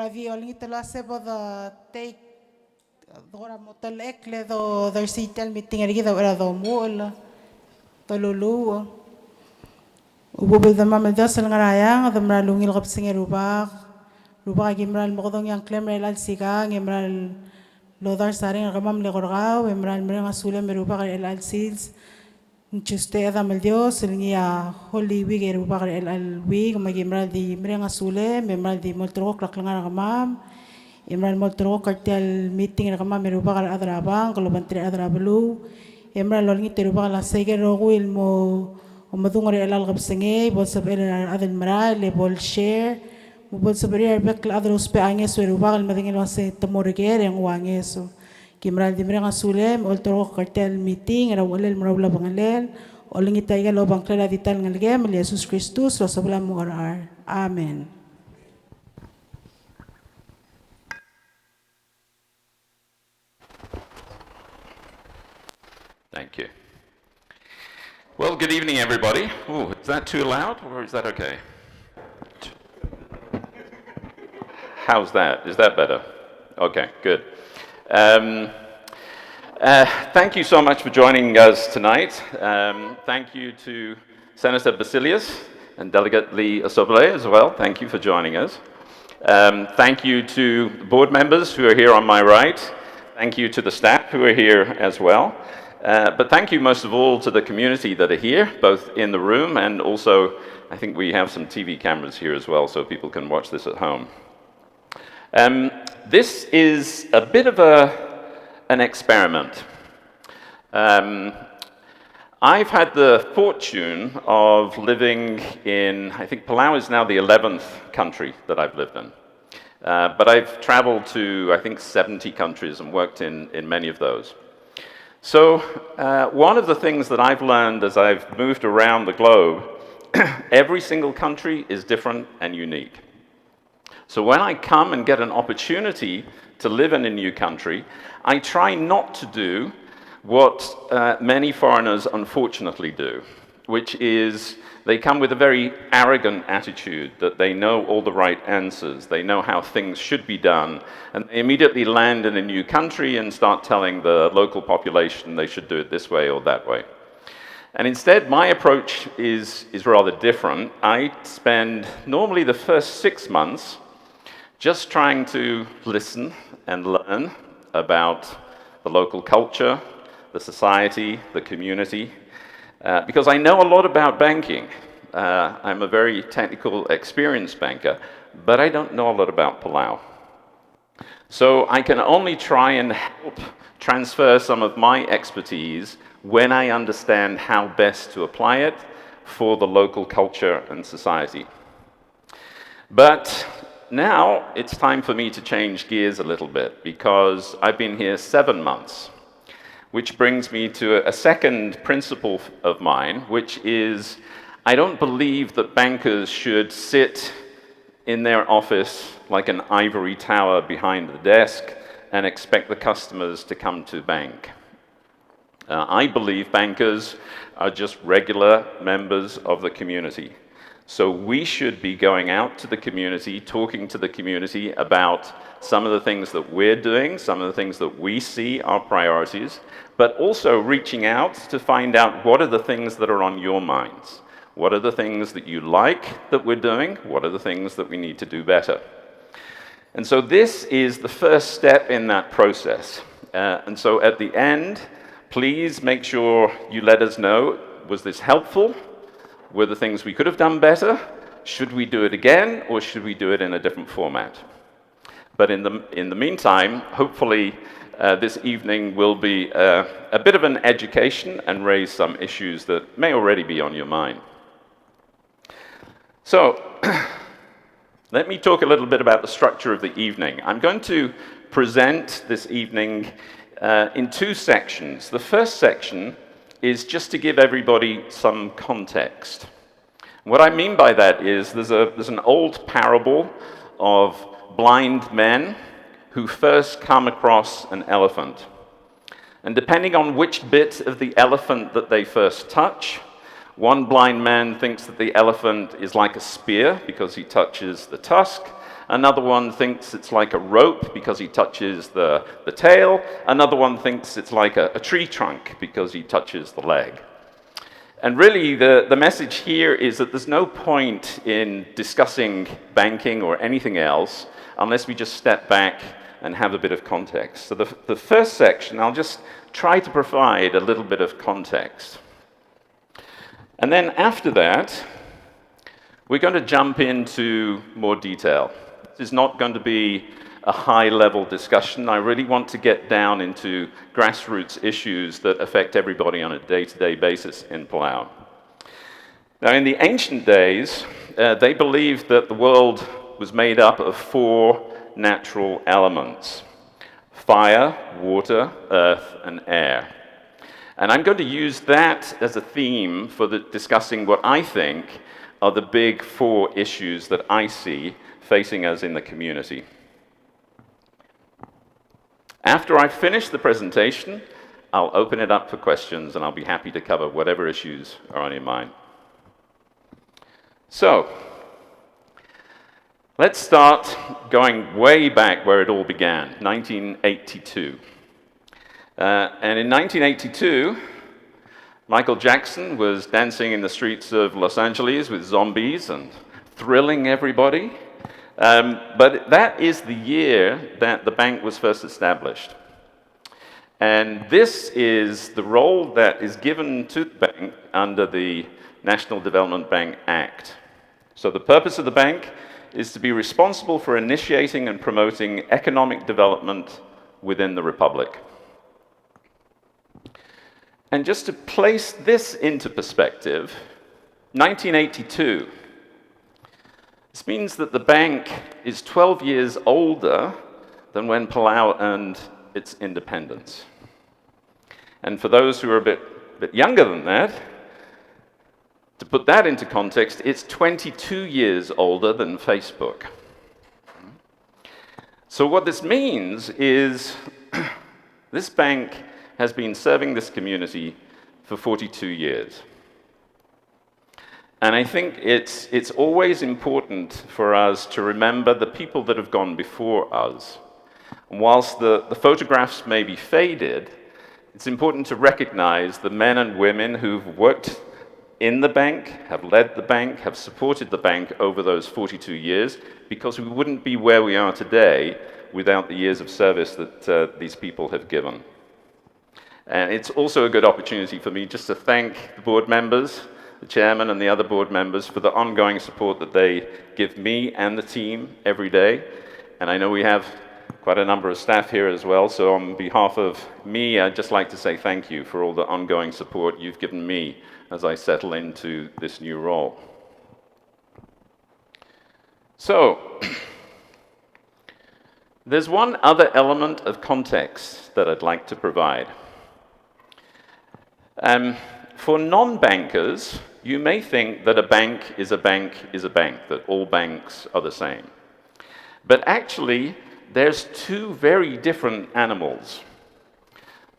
Brother, only tell us about the take the motel ekle the their sitel meeting eri the era the mall the lulu. Ubu the mama dasal ngarayang the mra lungil kap singe rubak rubak gimral mokodong yang klem relal sigang gimral lodar saring ramam legorgao gimral mrenga sule merubak relal sils. Tuesday ada mal Dios lingia Holy Week rubak relal week magimral di mrenga sule memral di moltro klaklangar ramam. Imran moltro kartel meeting rakama merupa kal adrabang kalau bantri adrablu Imran lolngi terupa kala sege roguil mo omadungore elal gabsenge bol sabere adel mara le bol share mo bol sabere arbek la adros pe anges merupa kal madingin wase temorger yang wangeso Kimran dimre ngasule moltro kartel meeting rawalel marawla bangalel olingi taiga lo bangklela dital ngalgem Jesus Kristus lo sabla mugarar amen. Thank you. Well, good evening, everybody. Ooh, is that too loud, or is that okay? How's that? Is that better? Okay, good. Thank you so much for joining us tonight. Thank you to Senator Basilius and Delegate Lee Asobele as well. Thank you for joining us. Thank you to the board members who are here on my right. Thank you to the staff who are here as well. But thank you most of all to the community that are here, both in the room and also I think we have some TV cameras here as well so people can watch this at home. This is a bit of an experiment. I've had the fortune of living in, I think Palau is now the 11th country that I've lived in. But I've traveled to, I think, 70 countries and worked in many of those. So one of the things that I've learned as I've moved around the globe, every single country is different and unique. So when I come and get an opportunity to live in a new country, I try not to do what many foreigners unfortunately do, which is they come with a very arrogant attitude that they know all the right answers, they know how things should be done, and they immediately land in a new country and start telling the local population they should do it this way or that way. And instead, my approach is rather different. I spend normally the first 6 months just trying to listen and learn about the local culture, the society, the community, because I know a lot about banking. I'm a very technical, experienced banker, but I don't know a lot about Palau. So I can only try and help transfer some of my expertise when I understand how best to apply it for the local culture and society. But now it's time for me to change gears a little bit because I've been here 7 months. Which brings me to a second principle of mine, which is I don't believe that bankers should sit in their office like an ivory tower behind the desk and expect the customers to come to bank. I believe bankers are just regular members of the community. So we should be going out to the community, talking to the community about some of the things that we're doing, some of the things that we see are priorities, but also reaching out to find out what are the things that are on your minds. What are the things that you like that we're doing? What are the things that we need to do better? And so this is the first step in that process. And so at the end, please make sure you let us know, was this helpful? Were the things we could have done better? Should we do it again, or should we do it in a different format? But in the meantime, hopefully this evening will be a bit of an education and raise some issues that may already be on your mind. So let me talk a little bit about the structure of the evening. I'm going to present this evening in 2 sections. The first section is just to give everybody some context. What I mean by that is there's an old parable of blind men who first come across an elephant. And depending on which bit of the elephant that they first touch, one blind man thinks that the elephant is like a spear because he touches the tusk. Another one thinks it's like a rope because he touches the tail. Another one thinks it's like a tree trunk because he touches the leg. And really, the message here is that there's no point in discussing banking or anything else unless we just step back and have a bit of context. So the first section, I'll just try to provide a little bit of context. And then after that, we're going to jump into more detail. This is not going to be a high-level discussion. I really want to get down into grassroots issues that affect everybody on a day-to-day basis in Palau. Now, in the ancient days, they believed that the world was made up of 4 natural elements: fire, water, earth, and air. And I'm going to use that as a theme for discussing what I think are the big 4 issues that I see facing us in the community. After I finish the presentation, I'll open it up for questions, and I'll be happy to cover whatever issues are on your mind. So, let's start going way back where it all began, 1982. And in 1982, Michael Jackson was dancing in the streets of Los Angeles with zombies and thrilling everybody. But that is the year that the bank was first established. And this is the role that is given to the bank under the National Development Bank Act. So the purpose of the bank is to be responsible for initiating and promoting economic development within the Republic. And just to place this into perspective, 1982, this means that the bank is 12 years older than when Palau earned its independence. And for those who are a bit younger than that, to put that into context, it's 22 years older than Facebook. So what this means is this bank has been serving this community for 42 years. And I think it's always important for us to remember the people that have gone before us. And whilst the photographs may be faded, it's important to recognize the men and women who've worked in the bank, have led the bank, have supported the bank over those 42 years, because we wouldn't be where we are today without the years of service that these people have given. And it's also a good opportunity for me just to thank the board members, the chairman and the other board members, for the ongoing support that they give me and the team every day. And I know we have quite a number of staff here as well, so on behalf of me, I'd just like to say thank you for all the ongoing support you've given me as I settle into this new role. So, there's one other element of context that I'd like to provide. For non-bankers, you may think that a bank is a bank is a bank, that all banks are the same. But actually, there's 2 very different animals.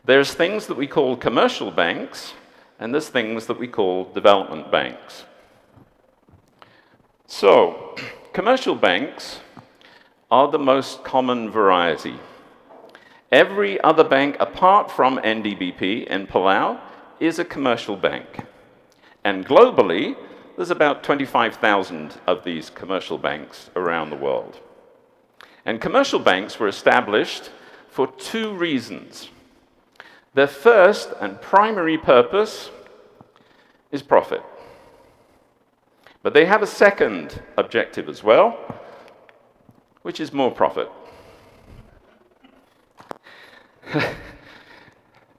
There's things that we call commercial banks, and there's things that we call development banks. So, commercial banks are the most common variety. Every other bank apart from NDBP in Palau is a commercial bank. And globally, there's about 25,000 of these commercial banks around the world. And commercial banks were established for 2 reasons. Their first and primary purpose is profit. But they have a second objective as well, which is more profit.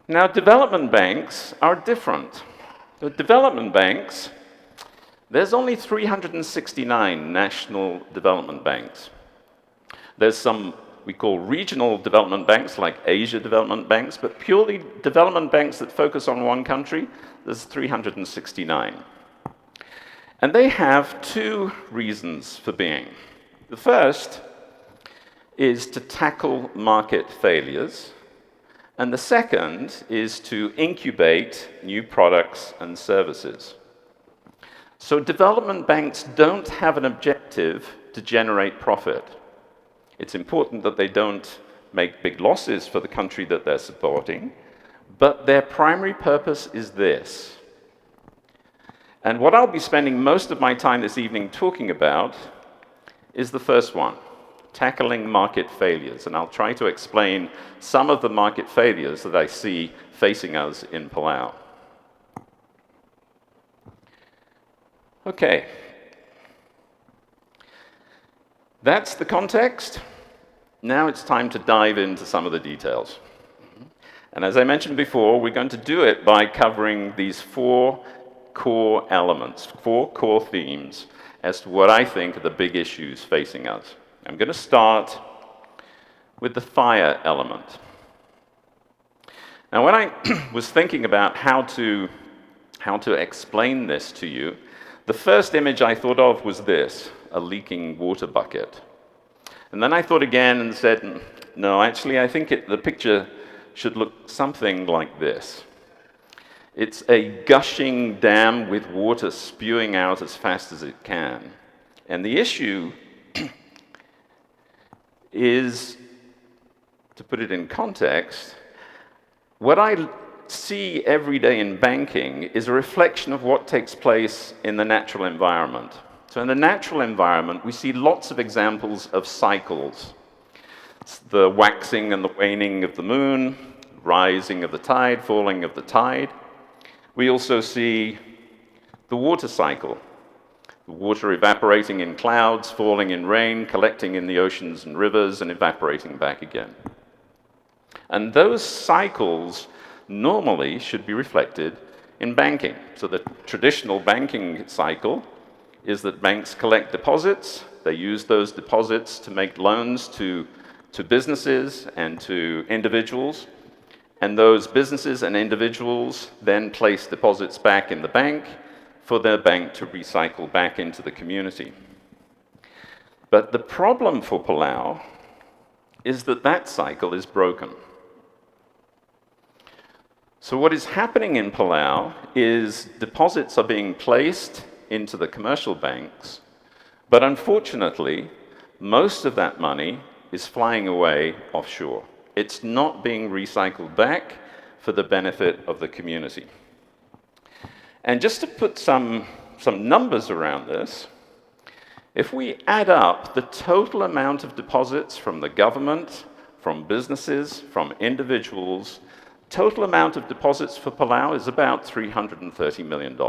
Now, development banks are different. The development banks, there's only 369 national development banks. There's some we call regional development banks, like Asia development banks, but purely development banks that focus on one country, there's 369. And they have 2 reasons for being. The first is to tackle market failures, and the second is to incubate new products and services. So development banks don't have an objective to generate profit. It's important that they don't make big losses for the country that they're supporting, but their primary purpose is this. And what I'll be spending most of my time this evening talking about is the first one, tackling market failures. And I'll try to explain some of the market failures that I see facing us in Palau. Okay. That's the context. Now it's time to dive into some of the details. And as I mentioned before, we're going to do it by covering these 4 core elements, 4 core themes as to what I think are the big issues facing us. I'm going to start with the fire element. Now, when I was thinking about how to explain this to you, the first image I thought of was this, a leaking water bucket. And then I thought again and said, no, actually, I think the picture should look something like this. It's a gushing dam with water spewing out as fast as it can. And the issue is, to put it in context, what I see every day in banking is a reflection of what takes place in the natural environment. So in the natural environment, we see lots of examples of cycles. It's the waxing and the waning of the moon, rising of the tide, falling of the tide. We also see the water cycle, the water evaporating in clouds, falling in rain, collecting in the oceans and rivers, and evaporating back again. And those cycles normally should be reflected in banking. So the traditional banking cycle is that banks collect deposits, they use those deposits to make loans to businesses and to individuals, and those businesses and individuals then place deposits back in the bank for their bank to recycle back into the community. But the problem for Palau is that that cycle is broken. So what is happening in Palau is deposits are being placed into the commercial banks, but unfortunately, most of that money is flying away offshore. It's not being recycled back for the benefit of the community. And just to put some numbers around this, if we add up the total amount of deposits from the government, from businesses, from individuals, total amount of deposits for Palau is about $330 million.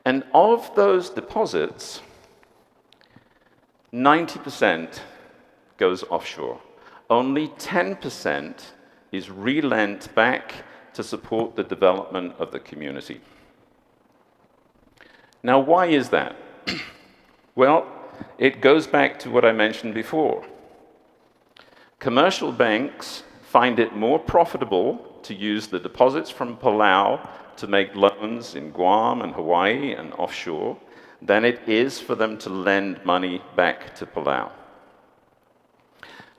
And of those deposits, 90% goes offshore. Only 10% is relent back to support the development of the community. Now, why is that? Well, it goes back to what I mentioned before. Commercial banks find it more profitable to use the deposits from Palau to make loans in Guam and Hawaii and offshore than it is for them to lend money back to Palau.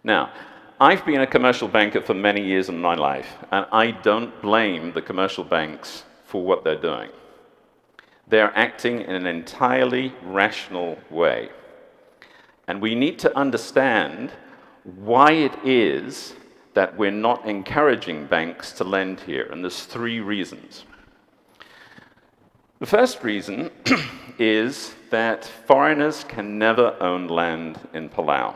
Now, I've been a commercial banker for many years in my life, and I don't blame the commercial banks for what they're doing. They're acting in an entirely rational way. And we need to understand why it is that we're not encouraging banks to lend here, and there's 3 reasons. The first reason is that foreigners can never own land in Palau.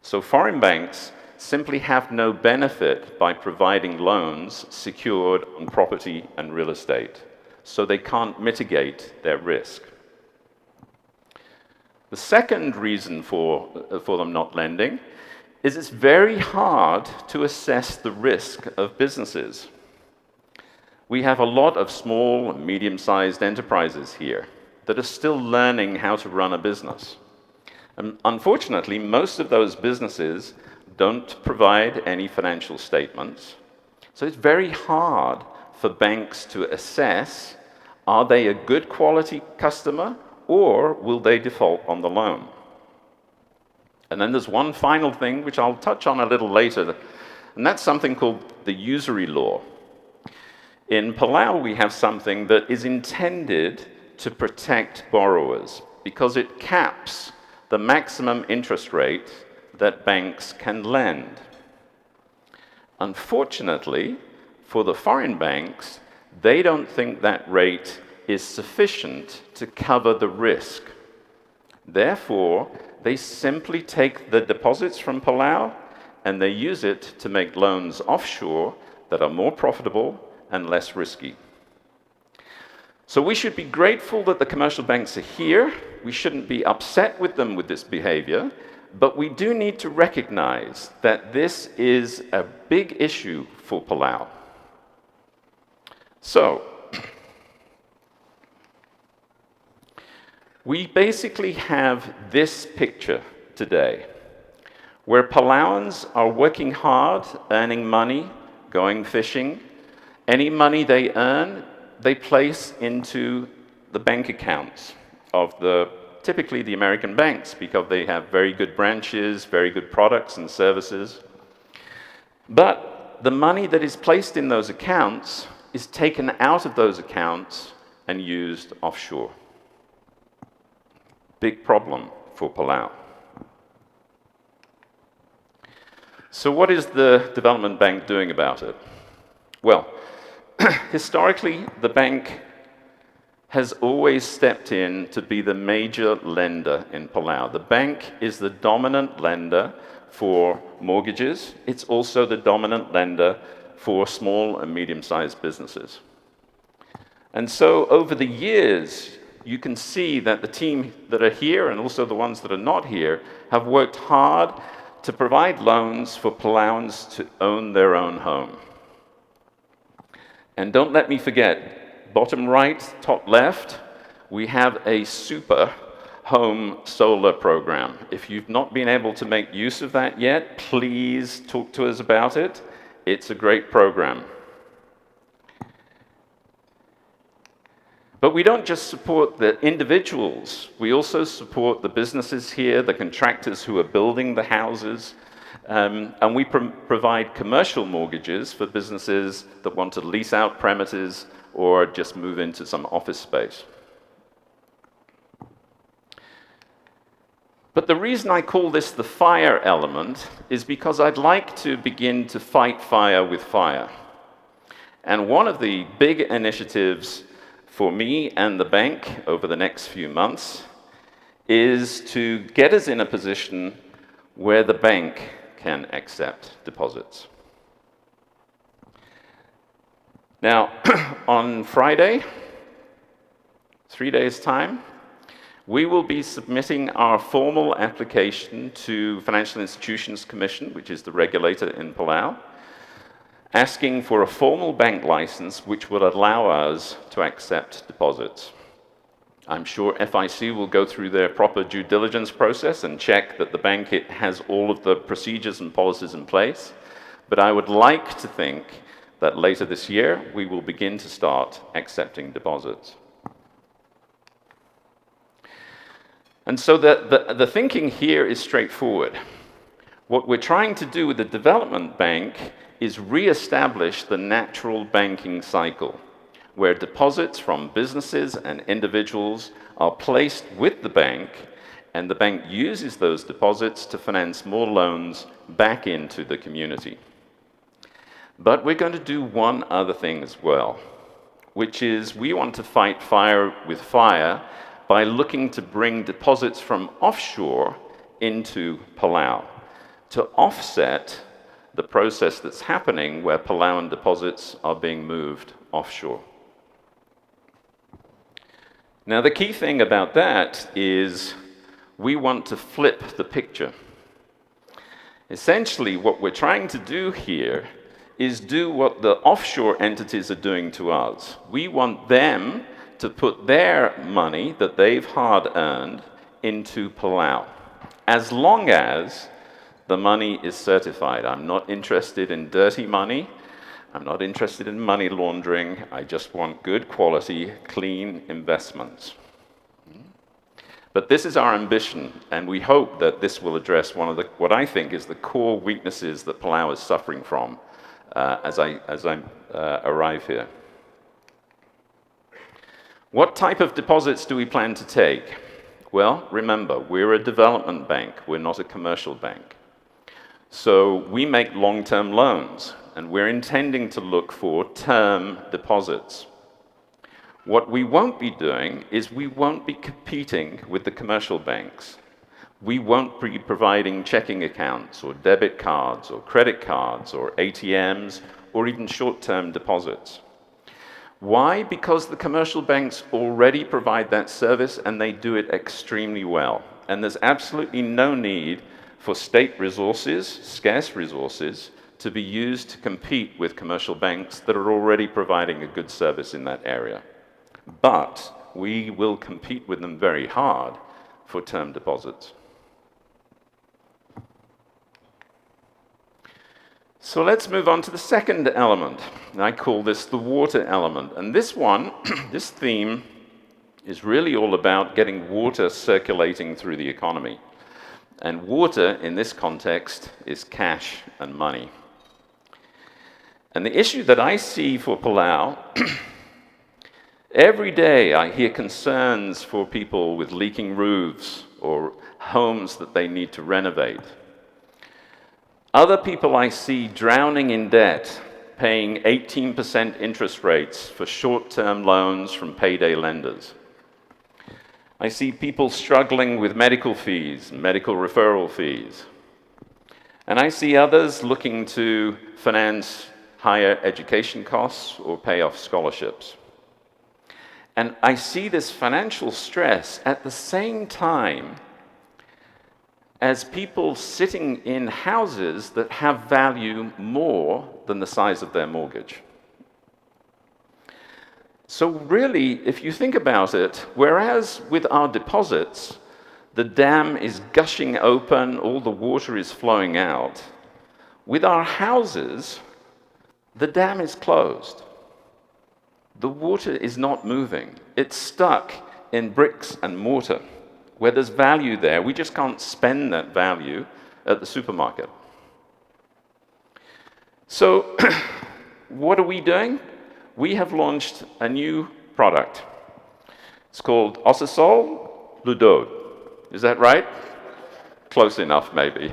So foreign banks simply have no benefit by providing loans secured on property and real estate, so they can't mitigate their risk. The second reason for them not lending is it's very hard to assess the risk of businesses. We have a lot of small and medium-sized enterprises here that are still learning how to run a business. And unfortunately, most of those businesses don't provide any financial statements. So it's very hard for banks to assess, are they a good quality customer or will they default on the loan? And then there's one final thing which I'll touch on a little later, and that's something called the usury law. In Palau, we have something that is intended to protect borrowers. because it caps the maximum interest rate that banks can lend. Unfortunately, for the foreign banks, they don't think that rate is sufficient to cover the risk. Therefore, they simply take the deposits from Palau and they use it to make loans offshore that are more profitable and less risky. So we should be grateful that the commercial banks are here. We shouldn't be upset with them with this behavior, but we do need to recognize that this is a big issue for Palau. So, we basically have this picture today, where Palauans are working hard, earning money, going fishing. Any money they earn, they place into the bank accounts of typically the American banks, because they have very good branches, very good products and services. But the money that is placed in those accounts is taken out of those accounts and used offshore. Big problem for Palau. So what is the development bank doing about it? Well, historically, the bank has always stepped in to be the major lender in Palau. The bank is the dominant lender for mortgages. It's also the dominant lender for small and medium-sized businesses. And so over the years, you can see that the team that are here and also the ones that are not here have worked hard to provide loans for Palauans to own their own home. And don't let me forget, bottom right, top left, we have a super home solar program. If you've not been able to make use of that yet, please talk to us about it. It's a great program. But we don't just support the individuals, we also support the businesses here, the contractors who are building the houses, and we provide commercial mortgages for businesses that want to lease out premises or just move into some office space. But the reason I call this the fire element is because I'd like to begin to fight fire with fire. And one of the big initiatives for me and the bank over the next few months is to get us in a position where the bank can accept deposits. Now, on Friday, 3 days' time, we will be submitting our formal application to Financial Institutions Commission, which is the regulator in Palau, asking for a formal bank license which would allow us to accept deposits. I'm sure FIC will go through their proper due diligence process and check that the bank has all of the procedures and policies in place, but I would like to think that later this year we will begin to start accepting deposits. And so the thinking here is straightforward. What we're trying to do with the development bank is re-establish the natural banking cycle, where deposits from businesses and individuals are placed with the bank, and the bank uses those deposits to finance more loans back into the community. But we're going to do one other thing as well, which is we want to fight fire with fire by looking to bring deposits from offshore into Palau to offset the process that's happening where Palauan deposits are being moved offshore. Now, the key thing about that is we want to flip the picture. Essentially, what we're trying to do here is do what the offshore entities are doing to us. We want them to put their money that they've hard-earned into Palau, as long as the money is certified. I'm not interested in dirty money. I'm not interested in money laundering. I just want good quality, clean investments. But this is our ambition, and we hope that this will address one of what I think is the core weaknesses that Palau is suffering from as I arrive here. What type of deposits do we plan to take? Well, remember, we're a development bank. We're not a commercial bank. So we make long-term loans, and we're intending to look for term deposits. What we won't be doing is we won't be competing with the commercial banks. We won't be providing checking accounts or debit cards or credit cards or ATMs or even short-term deposits. Why? Because the commercial banks already provide that service and they do it extremely well. And there's absolutely no need for state resources, scarce resources, to be used to compete with commercial banks that are already providing a good service in that area. But we will compete with them very hard for term deposits. So let's move on to the second element. I call this the water element. And this one, this theme, is really all about getting water circulating through the economy. And water, in this context, is cash and money. And the issue that I see for Palau, every day I hear concerns for people with leaking roofs or homes that they need to renovate. Other people I see drowning in debt, paying 18% interest rates for short-term loans from payday lenders. I see people struggling with medical fees, medical referral fees. And I see others looking to finance higher education costs or pay off scholarships. And I see this financial stress at the same time as people sitting in houses that have value more than the size of their mortgage. So really, if you think about it, whereas with our deposits, the dam is gushing open, all the water is flowing out, with our houses, the dam is closed. The water is not moving. It's stuck in bricks and mortar. Where there's value there, we just can't spend that value at the supermarket. So what are we doing? We have launched a new product. It's called Osisol Ludod. Is that right? Close enough, maybe.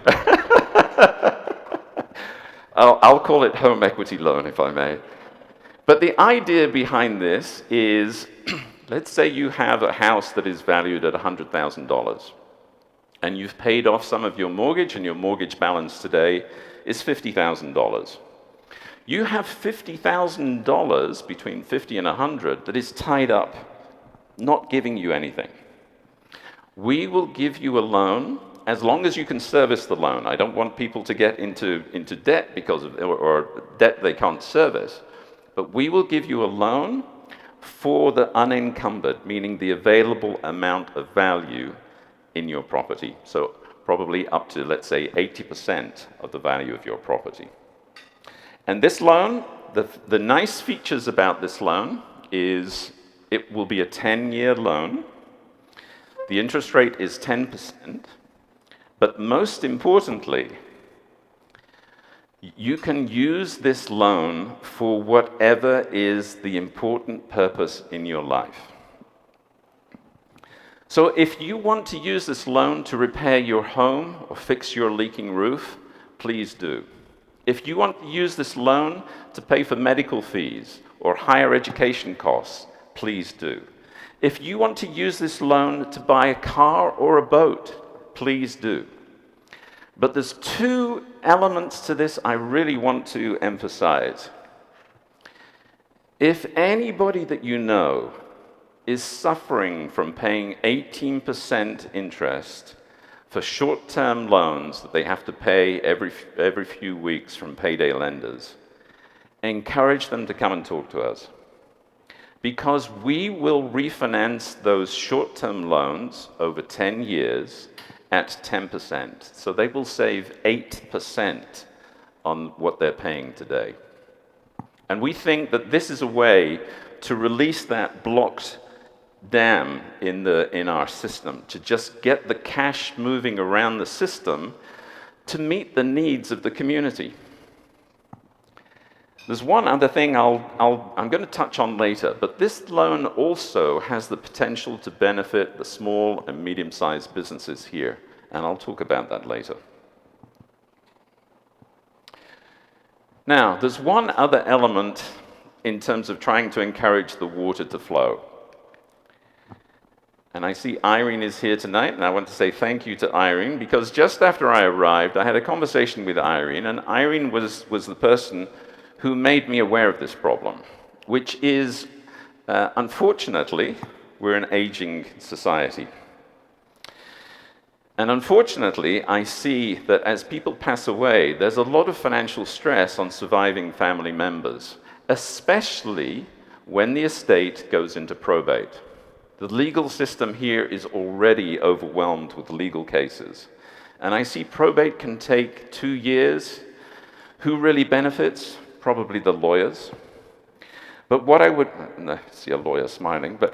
I'll call it home equity loan, if I may. But the idea behind this is, let's say you have a house that is valued at $100,000, and you've paid off some of your mortgage, and your mortgage balance today is $50,000. You have $50,000 between 50 and 100 that is tied up, not giving you anything. We will give you a loan as long as you can service the loan. I don't want people to get into debt because of or debt they can't service. But we will give you a loan for the unencumbered, meaning the available amount of value in your property. So probably up to, let's say, 80% of the value of your property. And this loan, the nice features about this loan is it will be a 10-year loan. The interest rate is 10%. But most importantly, you can use this loan for whatever is the important purpose in your life. So if you want to use this loan to repair your home or fix your leaking roof, please do. If you want to use this loan to pay for medical fees or higher education costs, please do. If you want to use this loan to buy a car or a boat, please do. But there's two elements to this I really want to emphasize. If anybody that you know is suffering from paying 18% interest for short-term loans that they have to pay every few weeks from payday lenders, encourage them to come and talk to us. Because we will refinance those short-term loans over 10 years at 10%. So they will save 8% on what they're paying today. And we think that this is a way to release that blocked dam in our system, to just get the cash moving around the system to meet the needs of the community. There's one other thing I'm going to touch on later, but this loan also has the potential to benefit the small and medium-sized businesses here, and I'll talk about that later. Now, there's one other element in terms of trying to encourage the water to flow. And I see Irene is here tonight, and I want to say thank you to Irene, because just after I arrived, I had a conversation with Irene, and Irene was the person who made me aware of this problem, which is, unfortunately, we're an aging society. And unfortunately, I see that as people pass away, there's a lot of financial stress on surviving family members, especially when the estate goes into probate. The legal system here is already overwhelmed with legal cases. And I see probate can take 2 years. Who really benefits? Probably the lawyers. But what I would, I see a lawyer smiling, but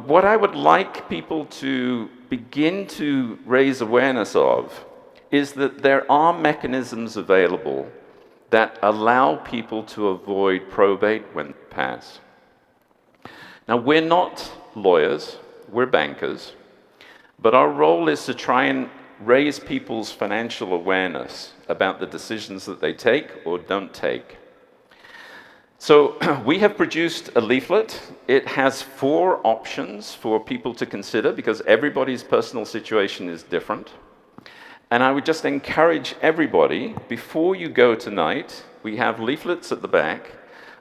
what I would like people to begin to raise awareness of is that there are mechanisms available that allow people to avoid probate when they pass. Now, we're not lawyers, we're bankers, but our role is to try and raise people's financial awareness about the decisions that they take or don't take. So we have produced a leaflet. It has 4 options for people to consider because everybody's personal situation is different. And I would just encourage everybody, before you go tonight, we have leaflets at the back.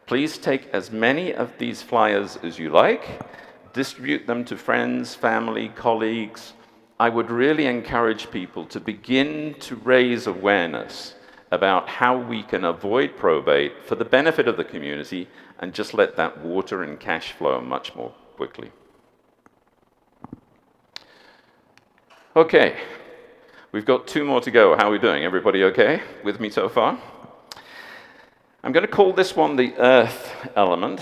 Please take as many of these flyers as you like, distribute them to friends, family, colleagues. I would really encourage people to begin to raise awareness about how we can avoid probate for the benefit of the community and just let that water and cash flow much more quickly. Okay, we've got 2 more to go. How are we doing? Everybody okay with me so far? I'm going to call this one the earth element,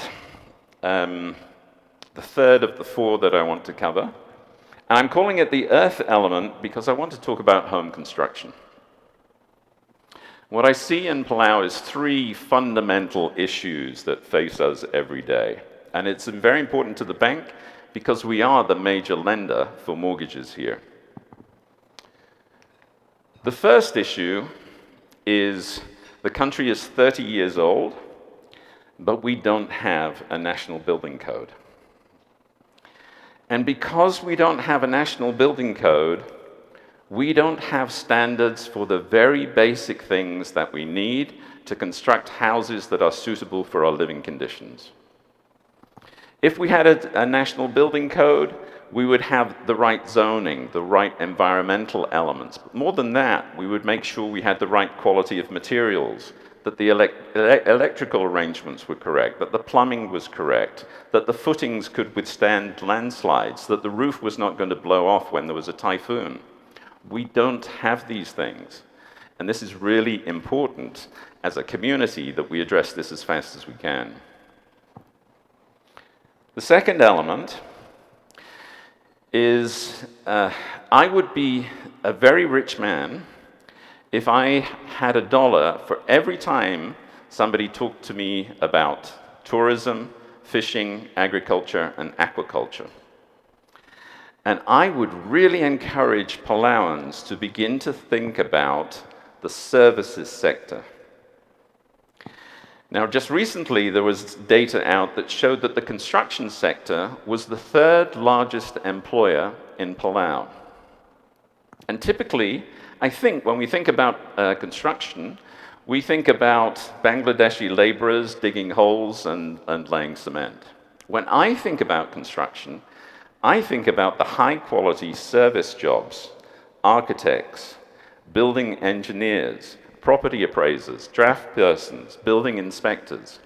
the third of the 4 that I want to cover. And I'm calling it the earth element because I want to talk about home construction. What I see in Palau is 3 fundamental issues that face us every day. And it's very important to the bank because we are the major lender for mortgages here. The first issue is the country is 30 years old, but we don't have a national building code. And because we don't have a national building code, we don't have standards for the very basic things that we need to construct houses that are suitable for our living conditions. If we had a national building code, we would have the right zoning, the right environmental elements. But more than that, we would make sure we had the right quality of materials, that the electrical arrangements were correct, that the plumbing was correct, that the footings could withstand landslides, that the roof was not going to blow off when there was a typhoon. We don't have these things. And this is really important as a community that we address this as fast as we can. The second element is I would be a very rich man if I had $1 for every time somebody talked to me about tourism, fishing, agriculture, and aquaculture. And I would really encourage Palauans to begin to think about the services sector. Now, just recently, there was data out that showed that the construction sector was the 3rd largest employer in Palau. And typically, I think when we think about construction, we think about Bangladeshi laborers digging holes and laying cement. When I think about construction, I think about the high-quality service jobs, architects, building engineers, property appraisers, draft persons, building inspectors.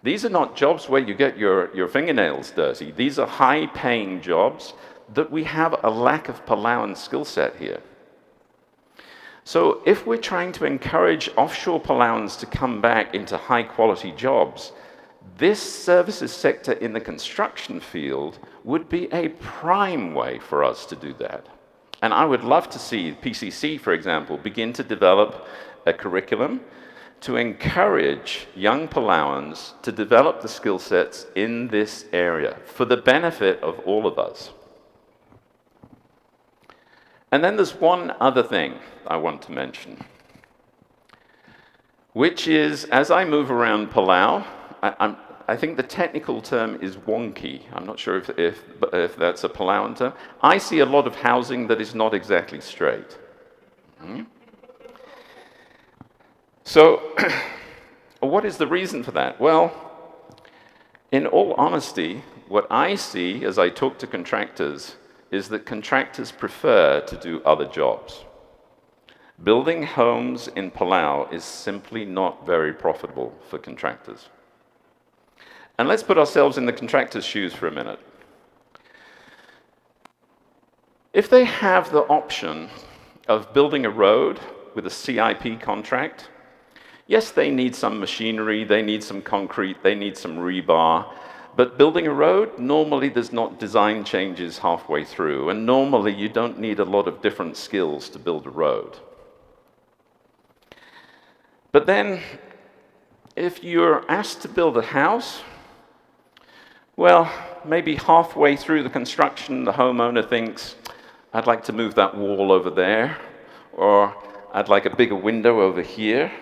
These are not jobs where you get your fingernails dirty. These are high-paying jobs that we have a lack of Palauan skill set here. So if we're trying to encourage offshore Palauans to come back into high-quality jobs, this services sector in the construction field would be a prime way for us to do that. And I would love to see PCC, for example, begin to develop a curriculum to encourage young Palauans to develop the skill sets in this area for the benefit of all of us. And then there's one other thing I want to mention, which is, as I move around Palau, I think the technical term is wonky. I'm not sure if that's a Palauan term. I see a lot of housing that is not exactly straight. So, what is the reason for that? Well, in all honesty, what I see as I talk to contractors is that contractors prefer to do other jobs. Building homes in Palau is simply not very profitable for contractors. And let's put ourselves in the contractor's shoes for a minute. If they have the option of building a road with a CIP contract, yes, they need some machinery, they need some concrete, they need some rebar, but building a road, normally there's not design changes halfway through, and normally you don't need a lot of different skills to build a road. But then, if you're asked to build a house, well, maybe halfway through the construction, the homeowner thinks, I'd like to move that wall over there, or I'd like a bigger window over here.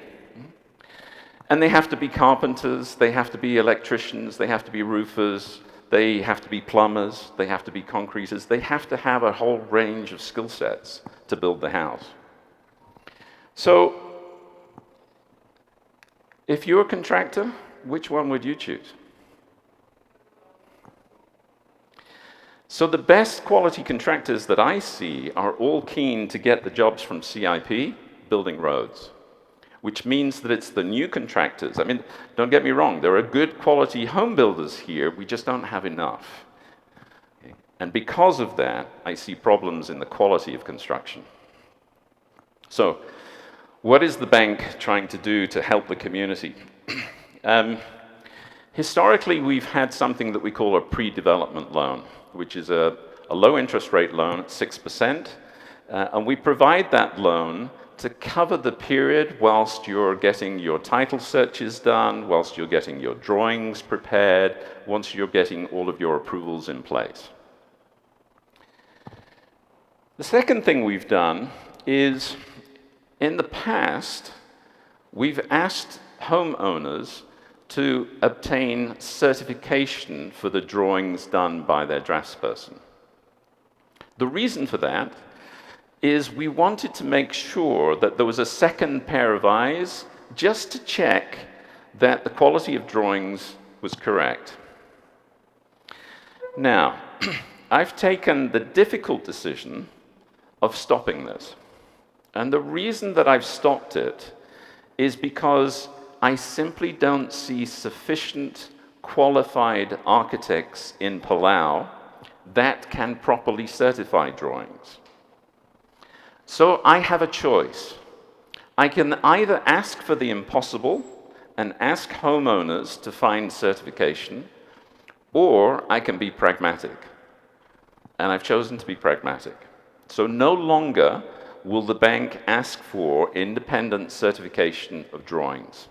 And they have to be carpenters, they have to be electricians, they have to be roofers, they have to be plumbers, they have to be concreters, they have to have a whole range of skill sets to build the house. So, if you're a contractor, which one would you choose? So the best quality contractors that I see are all keen to get the jobs from CIP, building roads, which means that it's the new contractors. I mean, don't get me wrong, there are good quality home builders here, we just don't have enough. Okay. And because of that, I see problems in the quality of construction. So, what is the bank trying to do to help the community? Historically, we've had something that we call a pre-development loan, which is a low interest rate loan at 6%, and we provide that loan to cover the period whilst you're getting your title searches done, whilst you're getting your drawings prepared, once you're getting all of your approvals in place. The second thing we've done is, in the past, we've asked homeowners to obtain certification for the drawings done by their draftsperson. The reason for that is we wanted to make sure that there was a second pair of eyes just to check that the quality of drawings was correct. Now, I've taken the difficult decision of stopping this. And the reason that I've stopped it is because I simply don't see sufficient qualified architects in Palau that can properly certify drawings. So I have a choice. I can either ask for the impossible and ask homeowners to find certification, or I can be pragmatic. And I've chosen to be pragmatic. So no longer will the bank ask for independent certification of drawings.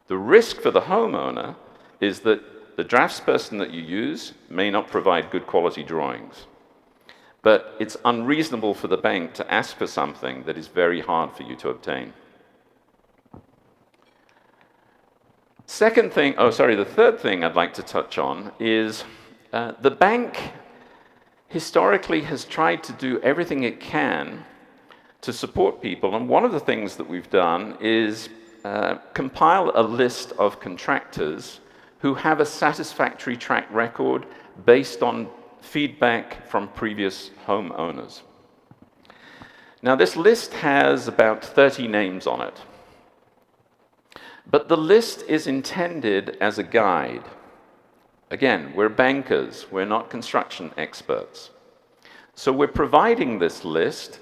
The risk for the homeowner is that the draftsperson that you use may not provide good quality drawings. But it's unreasonable for the bank to ask for something that is very hard for you to obtain. The third thing I'd like to touch on is the bank historically has tried to do everything it can to support people, and one of the things that we've done is compile a list of contractors who have a satisfactory track record based on feedback from previous homeowners. Now, this list has about 30 names on it, but the list is intended as a guide. Again, we're bankers, we're not construction experts. So we're providing this list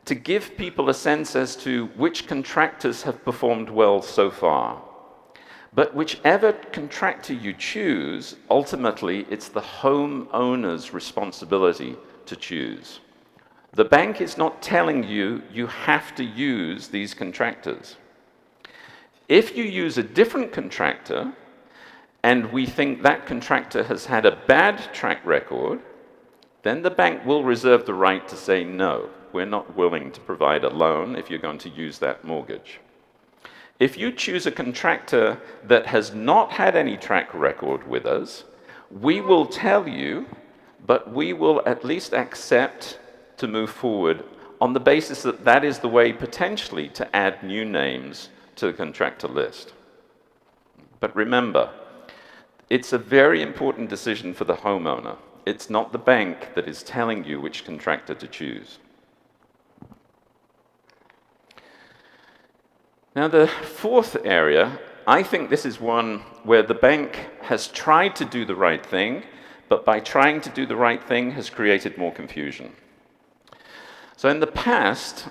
to give people a sense as to which contractors have performed well so far. But whichever contractor you choose, ultimately it's the homeowner's responsibility to choose. The bank is not telling you you have to use these contractors. If you use a different contractor, and we think that contractor has had a bad track record, then the bank will reserve the right to say, no, we're not willing to provide a loan if you're going to use that mortgage. If you choose a contractor that has not had any track record with us, we will tell you, but we will at least accept to move forward on the basis that that is the way potentially to add new names to the contractor list. But remember, it's a very important decision for the homeowner. It's not the bank that is telling you which contractor to choose. Now, the fourth area, I think this is one where the bank has tried to do the right thing, but by trying to do the right thing has created more confusion. So in the past,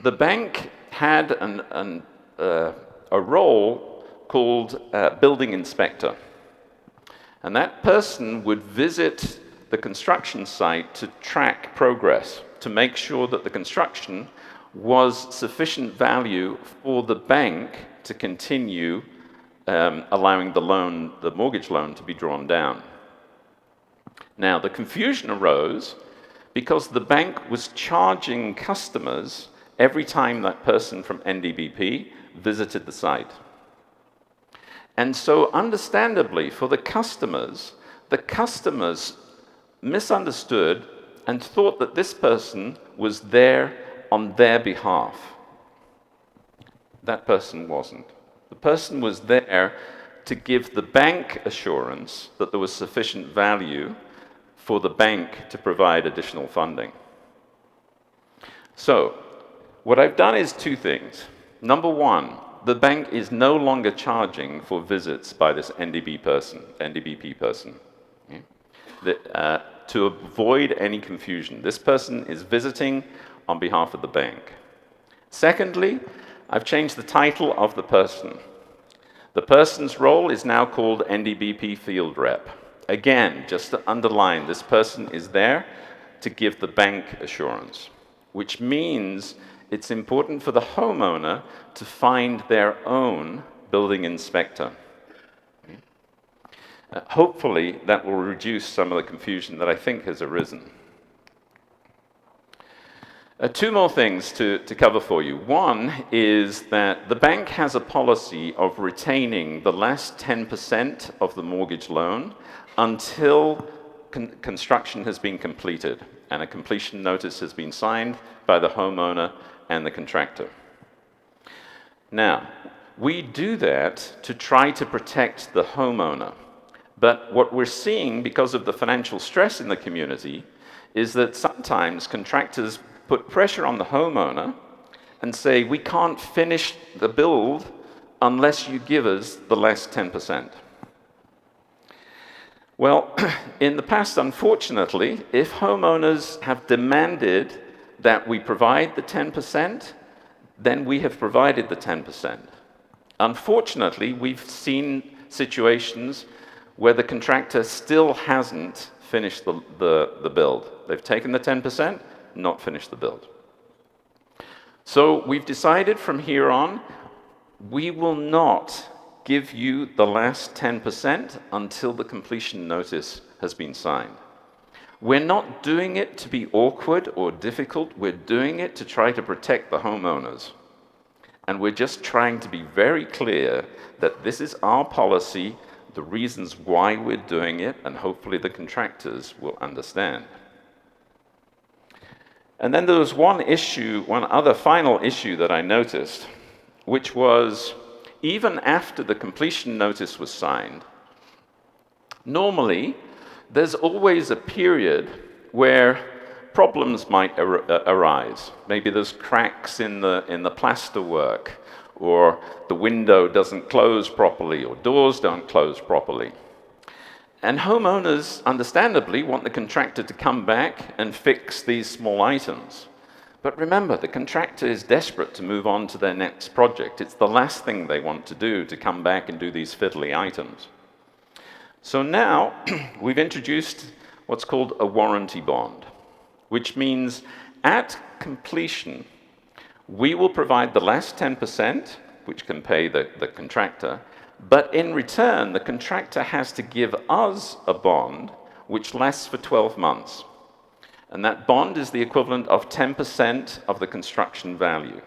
the bank had a role called building inspector. And that person would visit the construction site to track progress, to make sure that the construction was sufficient value for the bank to continue allowing the mortgage loan to be drawn down. Now, the confusion arose because the bank was charging customers every time that person from NDBP visited the site. And so, understandably, for the customers misunderstood and thought that this person was there on their behalf. That person wasn't. The person was there to give the bank assurance that there was sufficient value for the bank to provide additional funding. So, what I've done is two things. Number one, the bank is no longer charging for visits by this NDBP person. Okay? To avoid any confusion, this person is visiting on behalf of the bank. Secondly, I've changed the title of the person. The person's role is now called NDBP Field Rep. Again, just to underline, this person is there to give the bank assurance, which means it's important for the homeowner to find their own building inspector. Hopefully, that will reduce some of the confusion that I think has arisen. Two more things to cover for you. One is that the bank has a policy of retaining the last 10% of the mortgage loan until construction has been completed and a completion notice has been signed by the homeowner and the contractor. Now, we do that to try to protect the homeowner. But what we're seeing, because of the financial stress in the community, is that sometimes contractors put pressure on the homeowner and say, we can't finish the build unless you give us the last 10%. Well, in the past, unfortunately, if homeowners have demanded that we provide the 10%, then we have provided the 10%. Unfortunately, we've seen situations where the contractor still hasn't finished the build. They've taken the 10%, not finished the build. So we've decided from here on, we will not give you the last 10% until the completion notice has been signed. We're not doing it to be awkward or difficult. We're doing it to try to protect the homeowners. And we're just trying to be very clear that this is our policy, the reasons why we're doing it, and hopefully the contractors will understand. And then there was one other final issue that I noticed, which was even after the completion notice was signed, normally there's always a period where problems might arise. Maybe there's cracks in the plaster work, or the window doesn't close properly, or doors don't close properly. And homeowners, understandably, want the contractor to come back and fix these small items. But remember, the contractor is desperate to move on to their next project. It's the last thing they want to do, to come back and do these fiddly items. So now, we've introduced what's called a warranty bond, which means at completion, we will provide the last 10%, which can pay the contractor, but in return, the contractor has to give us a bond which lasts for 12 months. And that bond is the equivalent of 10% of the construction value.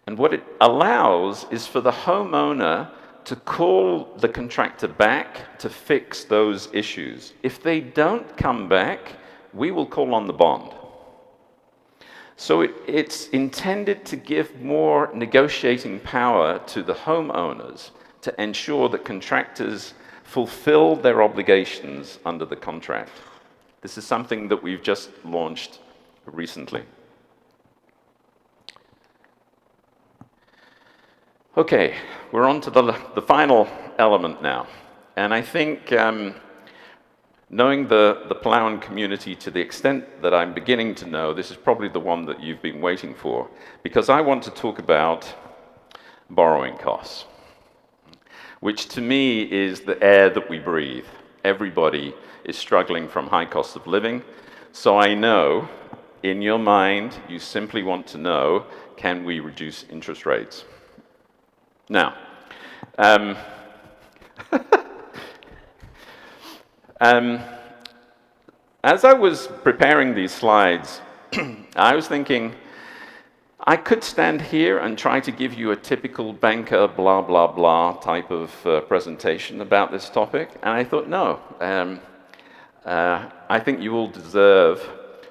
And what it allows is for the homeowner to call the contractor back to fix those issues. If they don't come back, we will call on the bond. So it's intended to give more negotiating power to the homeowners to ensure that contractors fulfill their obligations under the contract. This is something that we've just launched recently. Okay, we're on to the final element now. And I think knowing the Palauan community to the extent that I'm beginning to know, this is probably the one that you've been waiting for, because I want to talk about borrowing costs, which to me is the air that we breathe. Everybody is struggling from high cost of living. So I know, in your mind, you simply want to know, can we reduce interest rates? Now, as I was preparing these slides, I was thinking, I could stand here and try to give you a typical banker blah, blah, blah type of presentation about this topic. And I thought, no, I think you all deserve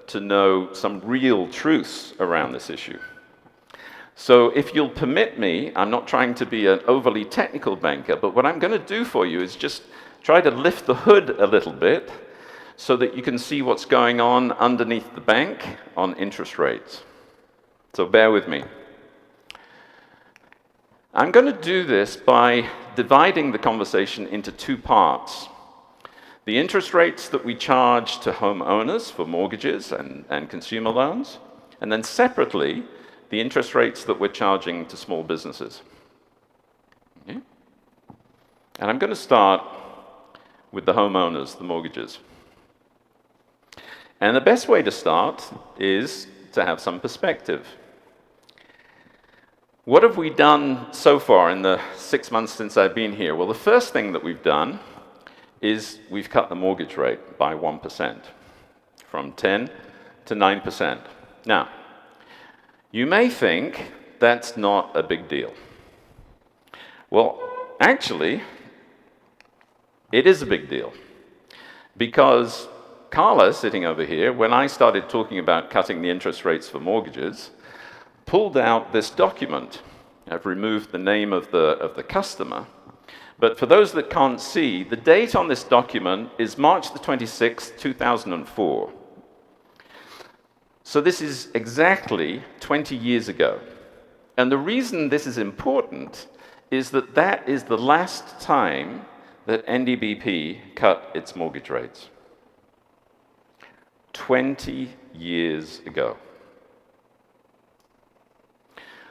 to know some real truths around this issue. So if you'll permit me, I'm not trying to be an overly technical banker, but what I'm going to do for you is just try to lift the hood a little bit so that you can see what's going on underneath the bank on interest rates. So bear with me. I'm going to do this by dividing the conversation into two parts. The interest rates that we charge to homeowners for mortgages and consumer loans, and then separately, the interest rates that we're charging to small businesses. Okay? And I'm going to start with the homeowners, the mortgages. And the best way to start is to have some perspective. What have we done so far in the 6 months since I've been here? Well, the first thing that we've done is we've cut the mortgage rate by 1%, from 10 to 9%. Now, you may think that's not a big deal. Well, actually, it is a big deal. Because Carla, sitting over here, when I started talking about cutting the interest rates for mortgages, pulled out this document. I've removed the name of the customer. But for those that can't see, the date on this document is March the 26th, 2004. So this is exactly 20 years ago. And the reason this is important is that that is the last time that NDBP cut its mortgage rates. 20 years ago.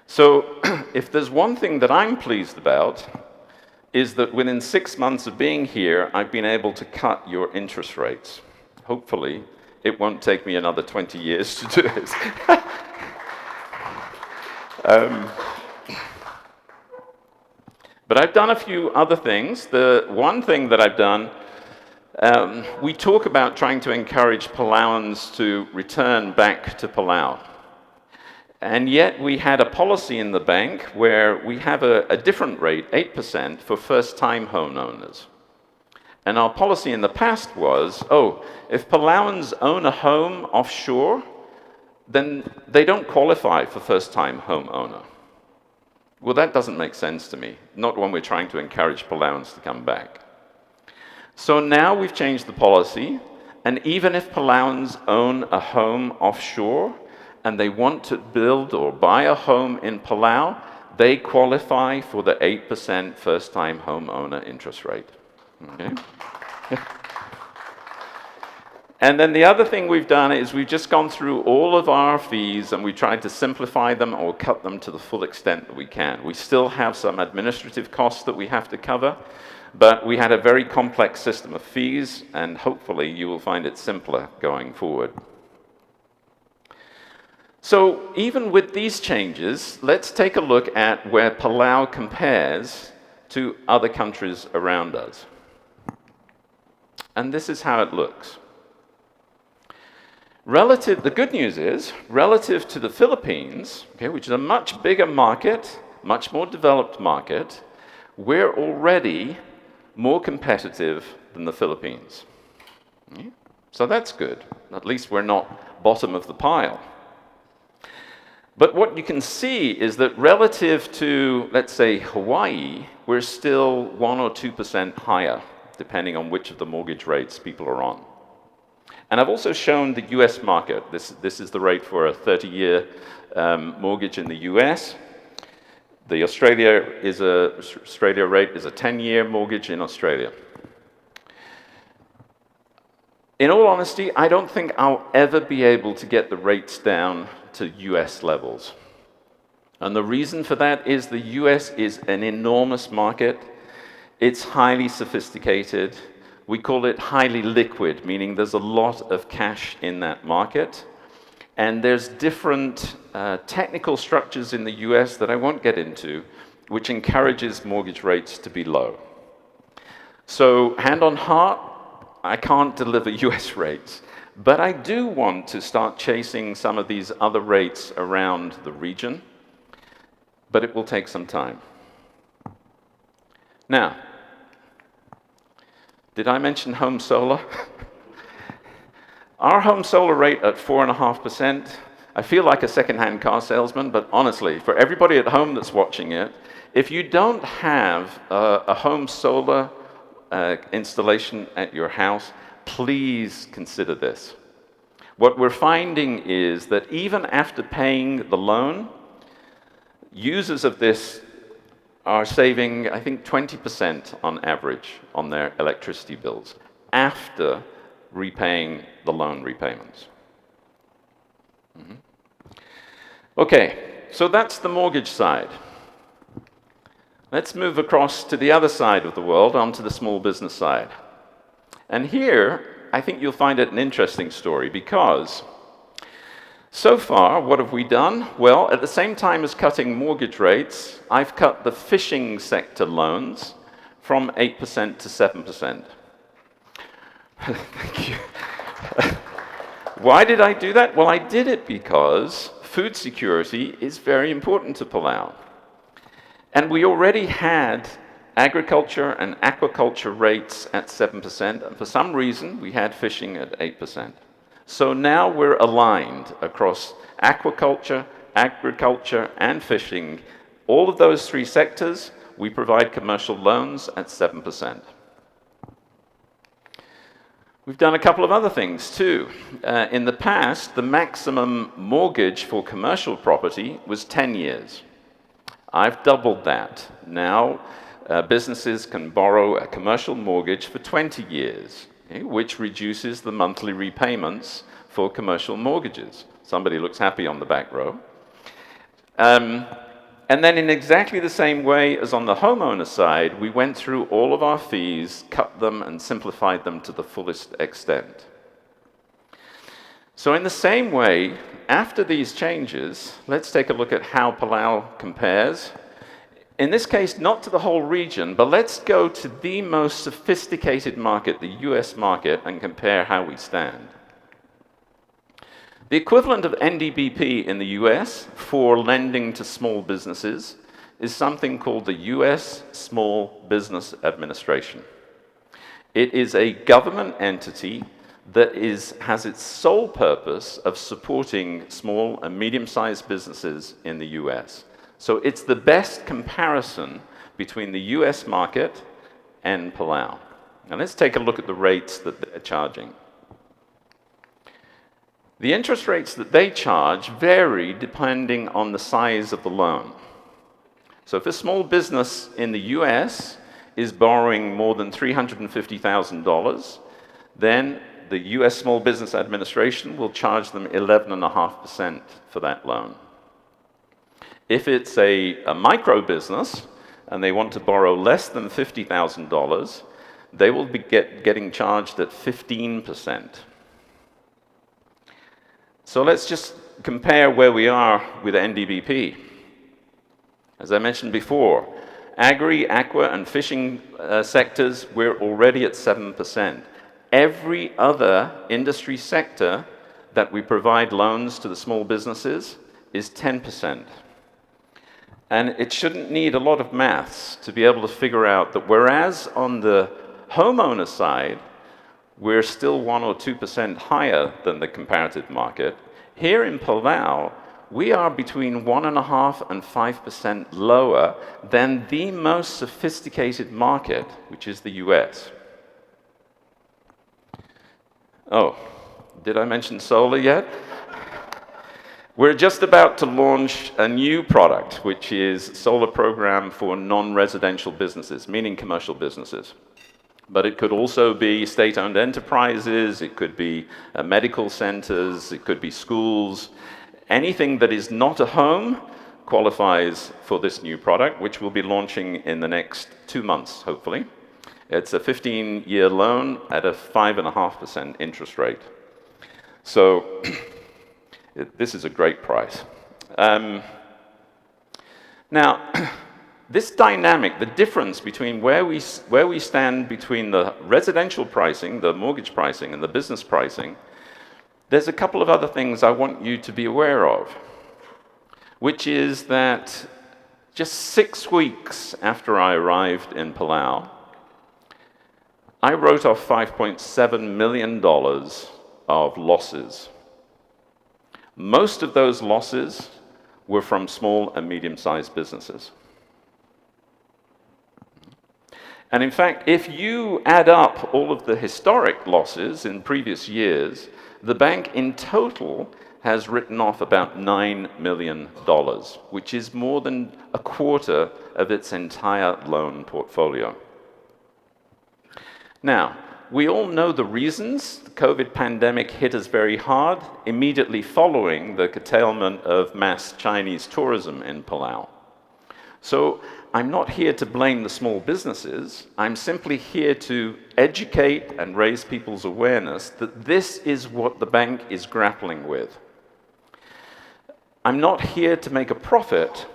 So if there's one thing that I'm pleased about, is that within 6 months of being here, I've been able to cut your interest rates. Hopefully, it won't take me another 20 years to do it. But I've done a few other things. The one thing that I've done, we talk about trying to encourage Palauans to return back to Palau. And yet we had a policy in the bank where we have a different rate, 8%, for first-time homeowners. And our policy in the past was, if Palauans own a home offshore, then they don't qualify for first-time homeowner. Well, that doesn't make sense to me, not when we're trying to encourage Palauans to come back. So now we've changed the policy, and even if Palauans own a home offshore, and they want to build or buy a home in Palau, they qualify for the 8% first-time homeowner interest rate. Okay? And then the other thing we've done is we've just gone through all of our fees and we tried to simplify them or cut them to the full extent that we can. We still have some administrative costs that we have to cover, but we had a very complex system of fees, and hopefully you will find it simpler going forward. So even with these changes, let's take a look at where Palau compares to other countries around us. And this is how it looks. The good news is, relative to the Philippines, okay, which is a much bigger market, much more developed market, we're already more competitive than the Philippines. Okay? So that's good. At least we're not bottom of the pile. But what you can see is that relative to, let's say, Hawaii, we're still 1 or 2% higher, depending on which of the mortgage rates people are on. And I've also shown the US market. This is the rate for a 30-year mortgage in the US. The Australia rate is a 10-year mortgage in Australia. In all honesty, I don't think I'll ever be able to get the rates down to US levels. And the reason for that is the US is an enormous market. It's highly sophisticated. We call it highly liquid, meaning there's a lot of cash in that market. And there's different technical structures in the US that I won't get into, which encourages mortgage rates to be low. So hand on heart, I can't deliver US rates, but I do want to start chasing some of these other rates around the region, but it will take some time. Now, did I mention home solar? Our home solar rate at 4.5%, I feel like a second-hand car salesman, but honestly, for everybody at home that's watching it, if you don't have a home solar installation at your house, please consider this. What we're finding is that even after paying the loan, users of this are saving, I think, 20% on average on their electricity bills after repaying the loan repayments. Okay, so that's the mortgage side. Let's move across to the other side of the world, onto the small business side. And here, I think you'll find it an interesting story because so far, what have we done? Well, at the same time as cutting mortgage rates, I've cut the fishing sector loans from 8% to 7%. Thank you. Why did I do that? Well, I did it because food security is very important to Palau. And we already had agriculture and aquaculture rates at 7%, and for some reason, we had fishing at 8%. So now we're aligned across aquaculture, agriculture, and fishing. All of those three sectors, we provide commercial loans at 7%. We've done a couple of other things too. In the past, the maximum mortgage for commercial property was 10 years. I've doubled that. Now, businesses can borrow a commercial mortgage for 20 years. Okay, which reduces the monthly repayments for commercial mortgages. Somebody looks happy on the back row. And then in exactly the same way as on the homeowner side, we went through all of our fees, cut them, and simplified them to the fullest extent. So in the same way, after these changes, let's take a look at how Palau compares. In this case, not to the whole region, but let's go to the most sophisticated market, the US market, and compare how we stand. The equivalent of NDBP in the US for lending to small businesses is something called the US Small Business Administration. It is a government entity that has its sole purpose of supporting small and medium-sized businesses in the US. So it's the best comparison between the US market and Palau. Now let's take a look at the rates that they're charging. The interest rates that they charge vary depending on the size of the loan. So if a small business in the US is borrowing more than $350,000, then the US Small Business Administration will charge them 11.5% for that loan. If it's a micro business and they want to borrow less than $50,000, they will be getting charged at 15%. So let's just compare where we are with NDBP. As I mentioned before, agri, aqua, and fishing sectors, we're already at 7%. Every other industry sector that we provide loans to the small businesses is 10%. And it shouldn't need a lot of maths to be able to figure out that whereas on the homeowner side, we're still 1 or 2% higher than the comparative market, here in Palau, we are between 1.5% and 5% lower than the most sophisticated market, which is the US. Oh, did I mention solar yet? We're just about to launch a new product, which is solar program for non-residential businesses, meaning commercial businesses. But it could also be state-owned enterprises, it could be medical centers, it could be schools. Anything that is not a home qualifies for this new product, which we'll be launching in the next 2 months, hopefully. It's a 15-year loan at a 5.5% interest rate. So this is a great price. Now, this dynamic, the difference between where we stand between the residential pricing, the mortgage pricing, and the business pricing, there's a couple of other things I want you to be aware of, which is that just 6 weeks after I arrived in Palau, I wrote off $5.7 million of losses. Most of those losses were from small and medium-sized businesses. And in fact, if you add up all of the historic losses in previous years, the bank in total has written off about $9 million, which is more than a quarter of its entire loan portfolio. Now, we all know the reasons. The COVID pandemic hit us very hard immediately following the curtailment of mass Chinese tourism in Palau. So I'm not here to blame the small businesses. I'm simply here to educate and raise people's awareness that this is what the bank is grappling with. I'm not here to make a profit,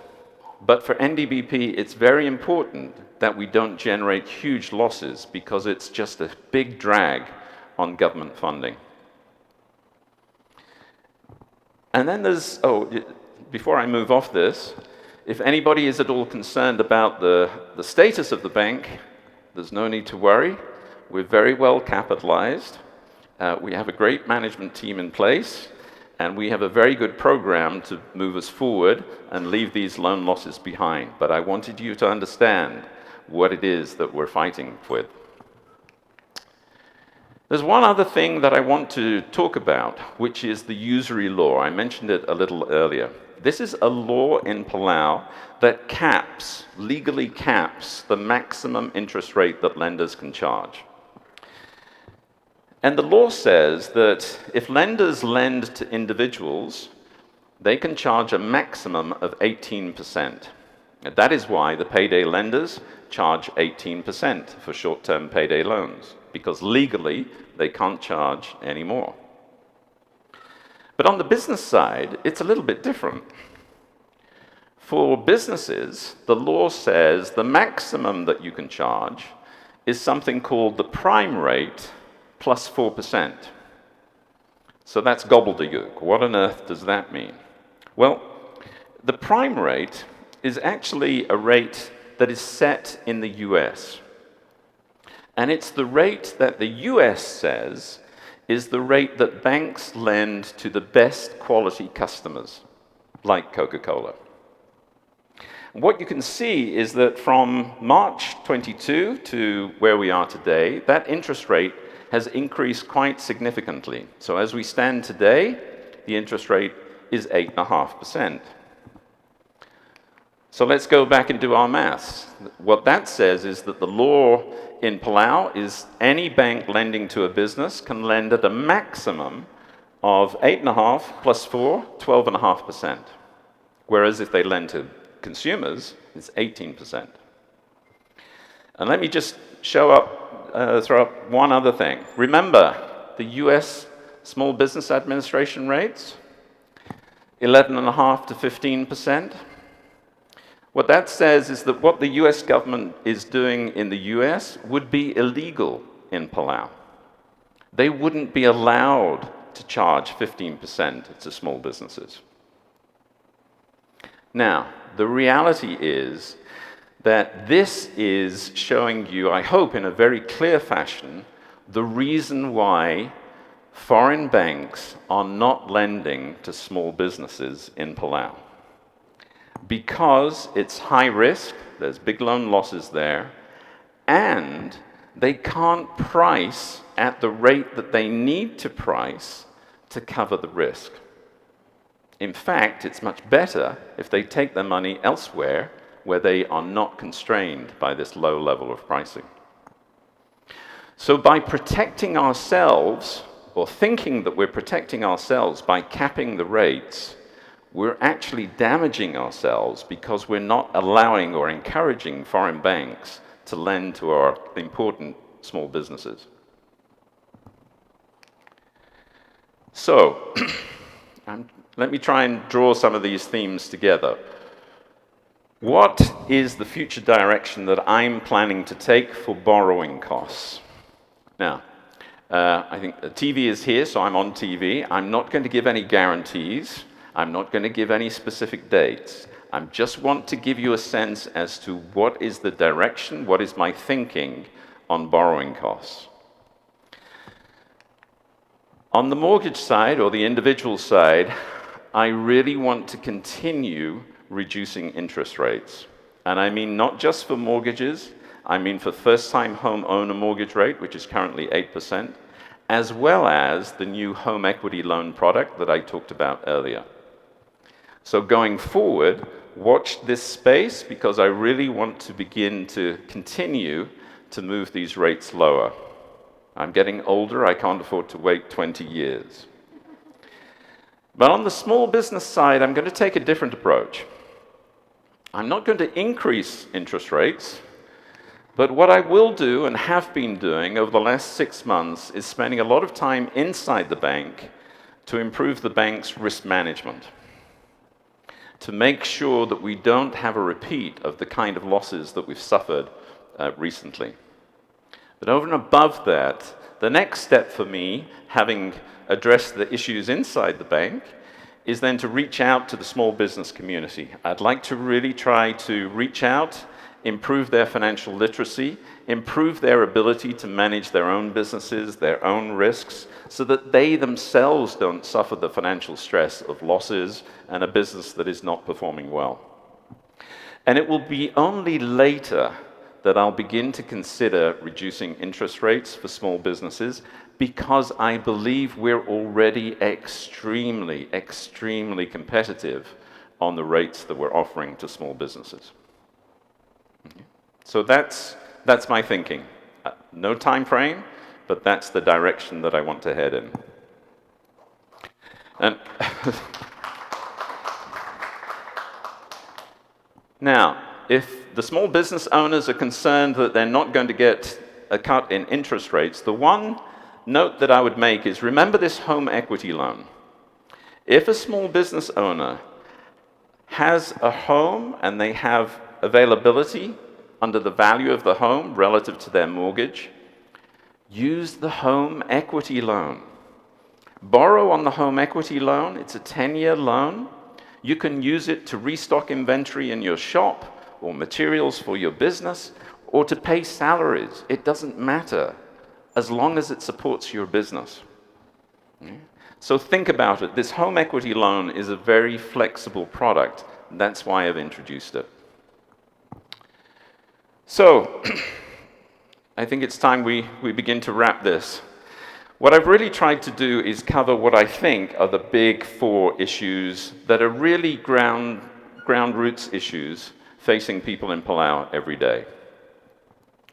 but for NDBP, it's very important that we don't generate huge losses because it's just a big drag on government funding. And then there's, before I move off this, if anybody is at all concerned about the status of the bank, there's no need to worry. We're very well capitalized. We have a great management team in place, and we have a very good program to move us forward and leave these loan losses behind. But I wanted you to understand what it is that we're fighting with. There's one other thing that I want to talk about, which is the usury law. I mentioned it a little earlier. This is a law in Palau that legally caps the maximum interest rate that lenders can charge. And the law says that if lenders lend to individuals, they can charge a maximum of 18%. And that is why the payday lenders charge 18% for short-term payday loans, because legally they can't charge any more. But on the business side, it's a little bit different. For businesses, the law says the maximum that you can charge is something called the prime rate plus 4%. So that's gobbledygook. What on earth does that mean? Well, the prime rate is actually a rate that is set in the US. And it's the rate that the US says is the rate that banks lend to the best quality customers, like Coca-Cola. What you can see is that from March 22 to where we are today, that interest rate has increased quite significantly. So as we stand today, the interest rate is 8.5%. So let's go back and do our maths. What that says is that the law in Palau is any bank lending to a business can lend at a maximum of 8.5 plus 4, 12.5%. Whereas if they lend to consumers, it's 18%. And let me just throw up one other thing. Remember the US Small Business Administration rates? 11.5% to 15%. What that says is that what the US government is doing in the US would be illegal in Palau. They wouldn't be allowed to charge 15% to small businesses. Now, the reality is that this is showing you, I hope in a very clear fashion, the reason why foreign banks are not lending to small businesses in Palau. Because it's high risk, there's big loan losses there, and they can't price at the rate that they need to price to cover the risk. In fact, it's much better if they take their money elsewhere where they are not constrained by this low level of pricing. So by protecting ourselves, or thinking that we're protecting ourselves by capping the rates, we're actually damaging ourselves because we're not allowing or encouraging foreign banks to lend to our important small businesses. So, let me try and draw some of these themes together. What is the future direction that I'm planning to take for borrowing costs? Now, I think the TV is here, so I'm on TV. I'm not going to give any guarantees. I'm not going to give any specific dates. I just want to give you a sense as to what is the direction, what is my thinking on borrowing costs. On the mortgage side, or the individual side, I really want to continue reducing interest rates. And I mean not just for mortgages, I mean for first-time home owner mortgage rate, which is currently 8%, as well as the new home equity loan product that I talked about earlier. So going forward, watch this space because I really want to begin to continue to move these rates lower. I'm getting older, I can't afford to wait 20 years. But on the small business side, I'm going to take a different approach. I'm not going to increase interest rates, but what I will do and have been doing over the last 6 months is spending a lot of time inside the bank to improve the bank's risk management, to make sure that we don't have a repeat of the kind of losses that we've suffered recently. But over and above that, the next step for me, having addressed the issues inside the bank, is then to reach out to the small business community. I'd like to really try to reach out, improve their financial literacy, improve their ability to manage their own businesses, their own risks, so that they themselves don't suffer the financial stress of losses and a business that is not performing well. And it will be only later that I'll begin to consider reducing interest rates for small businesses because I believe we're already extremely, extremely competitive on the rates that we're offering to small businesses. So that's my thinking. No time frame, but that's the direction that I want to head in. And now, if the small business owners are concerned that they're not going to get a cut in interest rates, the one note that I would make is remember this home equity loan. If a small business owner has a home and they have availability under the value of the home relative to their mortgage, use the home equity loan. Borrow on the home equity loan. It's a 10-year loan. You can use it to restock inventory in your shop or materials for your business or to pay salaries. It doesn't matter as long as it supports your business. So think about it. This home equity loan is a very flexible product. That's why I've introduced it. So, I think it's time we begin to wrap this. What I've really tried to do is cover what I think are the big 4 issues that are really ground roots issues facing people in Palau every day.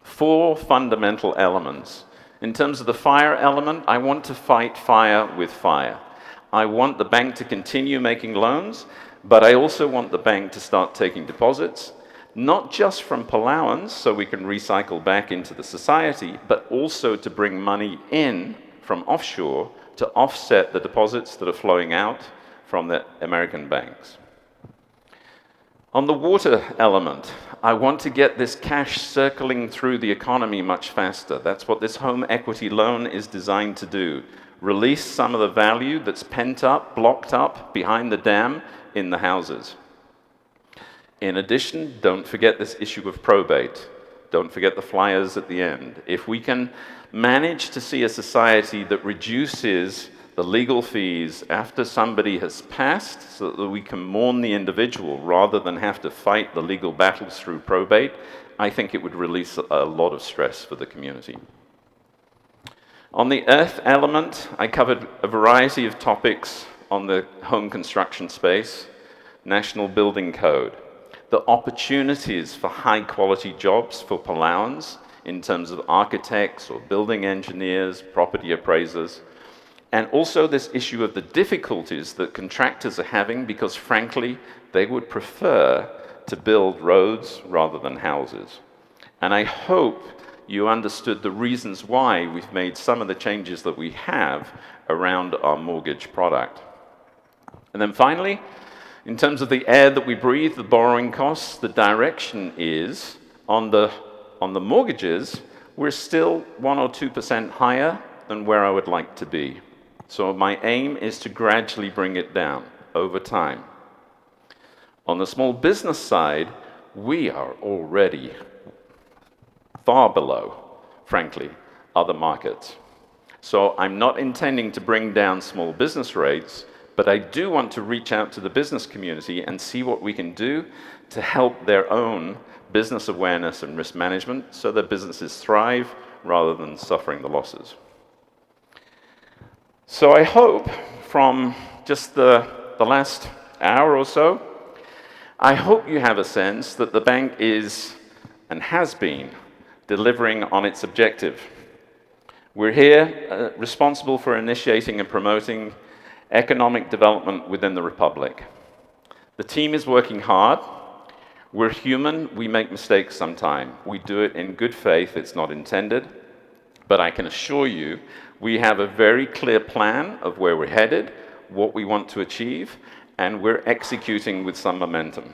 4 fundamental elements. In terms of the fire element, I want to fight fire with fire. I want the bank to continue making loans, but I also want the bank to start taking deposits, not just from Palauans, so we can recycle back into the society, but also to bring money in from offshore to offset the deposits that are flowing out from the American banks. On the water element, I want to get this cash circling through the economy much faster. That's what this home equity loan is designed to do. Release some of the value that's pent up, blocked up behind the dam in the houses. In addition, don't forget this issue of probate. Don't forget the flyers at the end. If we can manage to see a society that reduces the legal fees after somebody has passed so that we can mourn the individual rather than have to fight the legal battles through probate, I think it would release a lot of stress for the community. On the earth element, I covered a variety of topics on the home construction space, National Building Code, the opportunities for high-quality jobs for Palauans in terms of architects or building engineers, property appraisers, and also this issue of the difficulties that contractors are having because, frankly, they would prefer to build roads rather than houses. And I hope you understood the reasons why we've made some of the changes that we have around our mortgage product. And then finally, in terms of the air that we breathe, the borrowing costs, the direction is on the mortgages, we're still 1 or 2% higher than where I would like to be. So my aim is to gradually bring it down over time. On the small business side, we are already far below, frankly, other markets. So I'm not intending to bring down small business rates, but I do want to reach out to the business community and see what we can do to help their own business awareness and risk management so their businesses thrive rather than suffering the losses. So I hope from just the last hour or so, I hope you have a sense that the bank is and has been delivering on its objective. We're here responsible for initiating and promoting economic development within the Republic. The team is working hard. We're human, we make mistakes sometime. We do it in good faith, it's not intended. But I can assure you, we have a very clear plan of where we're headed, what we want to achieve, and we're executing with some momentum.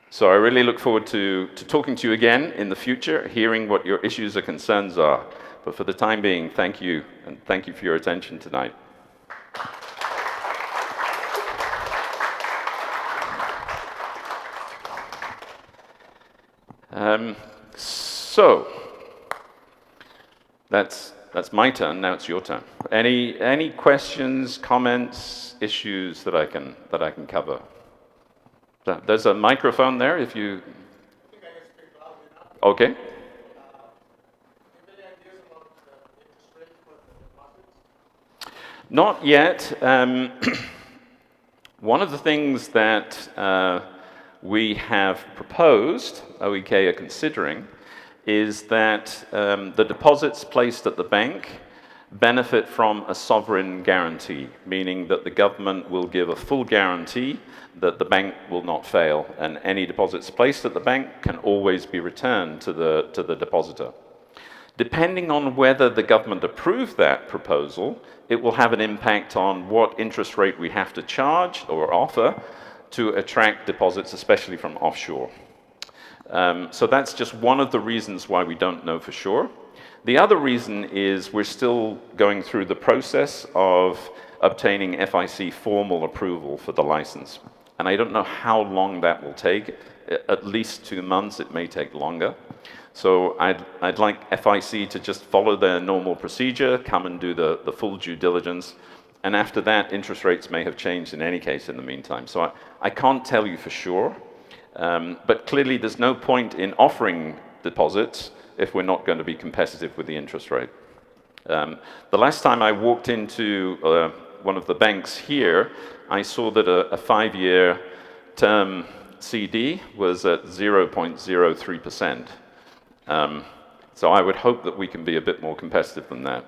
So I really look forward to talking to you again in the future, hearing what your issues or concerns are. But for the time being, thank you, and thank you for your attention tonight. So that's my turn. Now it's your turn. Any questions, comments, issues that I can cover? There's a microphone there. If you. I think I can speak loud enough. Okay. Any ideas about the interest rate for the deposits? Not yet. One of the things that we have proposed, OEK are considering, is that the deposits placed at the bank benefit from a sovereign guarantee, meaning that the government will give a full guarantee that the bank will not fail, and any deposits placed at the bank can always be returned to the depositor. Depending on whether the government approves that proposal, it will have an impact on what interest rate we have to charge or offer to attract deposits, especially from offshore. So that's just one of the reasons why we don't know for sure. The other reason is we're still going through the process of obtaining FIC formal approval for the license. And I don't know how long that will take. At least 2 months, it may take longer. So I'd like FIC to just follow their normal procedure, come and do the full due diligence. And after that, interest rates may have changed in any case in the meantime. So I can't tell you for sure. But clearly, there's no point in offering deposits if we're not going to be competitive with the interest rate. The last time I walked into one of the banks here, I saw that a 5-year term CD was at 0.03%. So I would hope that we can be a bit more competitive than that.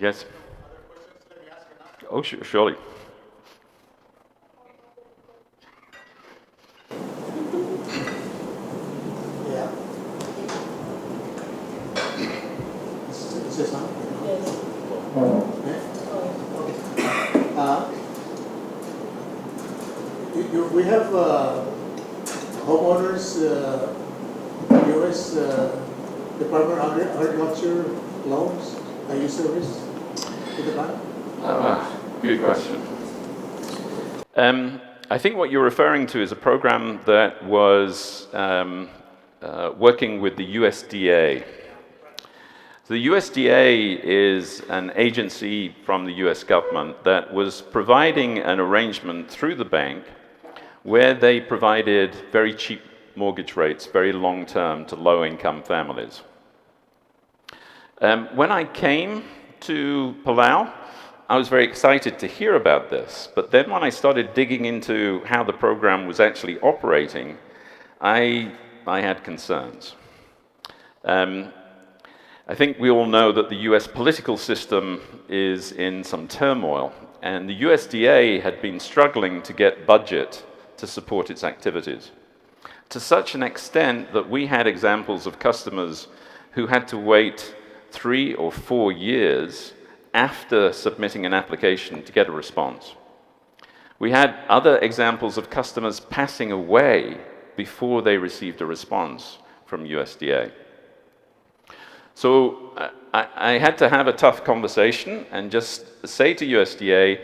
Yes? Other questions? Let me ask another. Oh, surely. say something? Yes. Okay. We have homeowners, U.S. Department of Agriculture loans that you service to the bank? Good question. I think what you're referring to is a program that was working with the USDA. So the USDA is an agency from the US government that was providing an arrangement through the bank where they provided very cheap mortgage rates, very long-term, to low-income families. When I came to Palau, I was very excited to hear about this, but then when I started digging into how the program was actually operating, I had concerns. I think we all know that the US political system is in some turmoil, and the USDA had been struggling to get budget to support its activities, to such an extent that we had examples of customers who had to wait 3 or 4 years after submitting an application to get a response. We had other examples of customers passing away before they received a response from USDA. So I had to have a tough conversation and just say to USDA,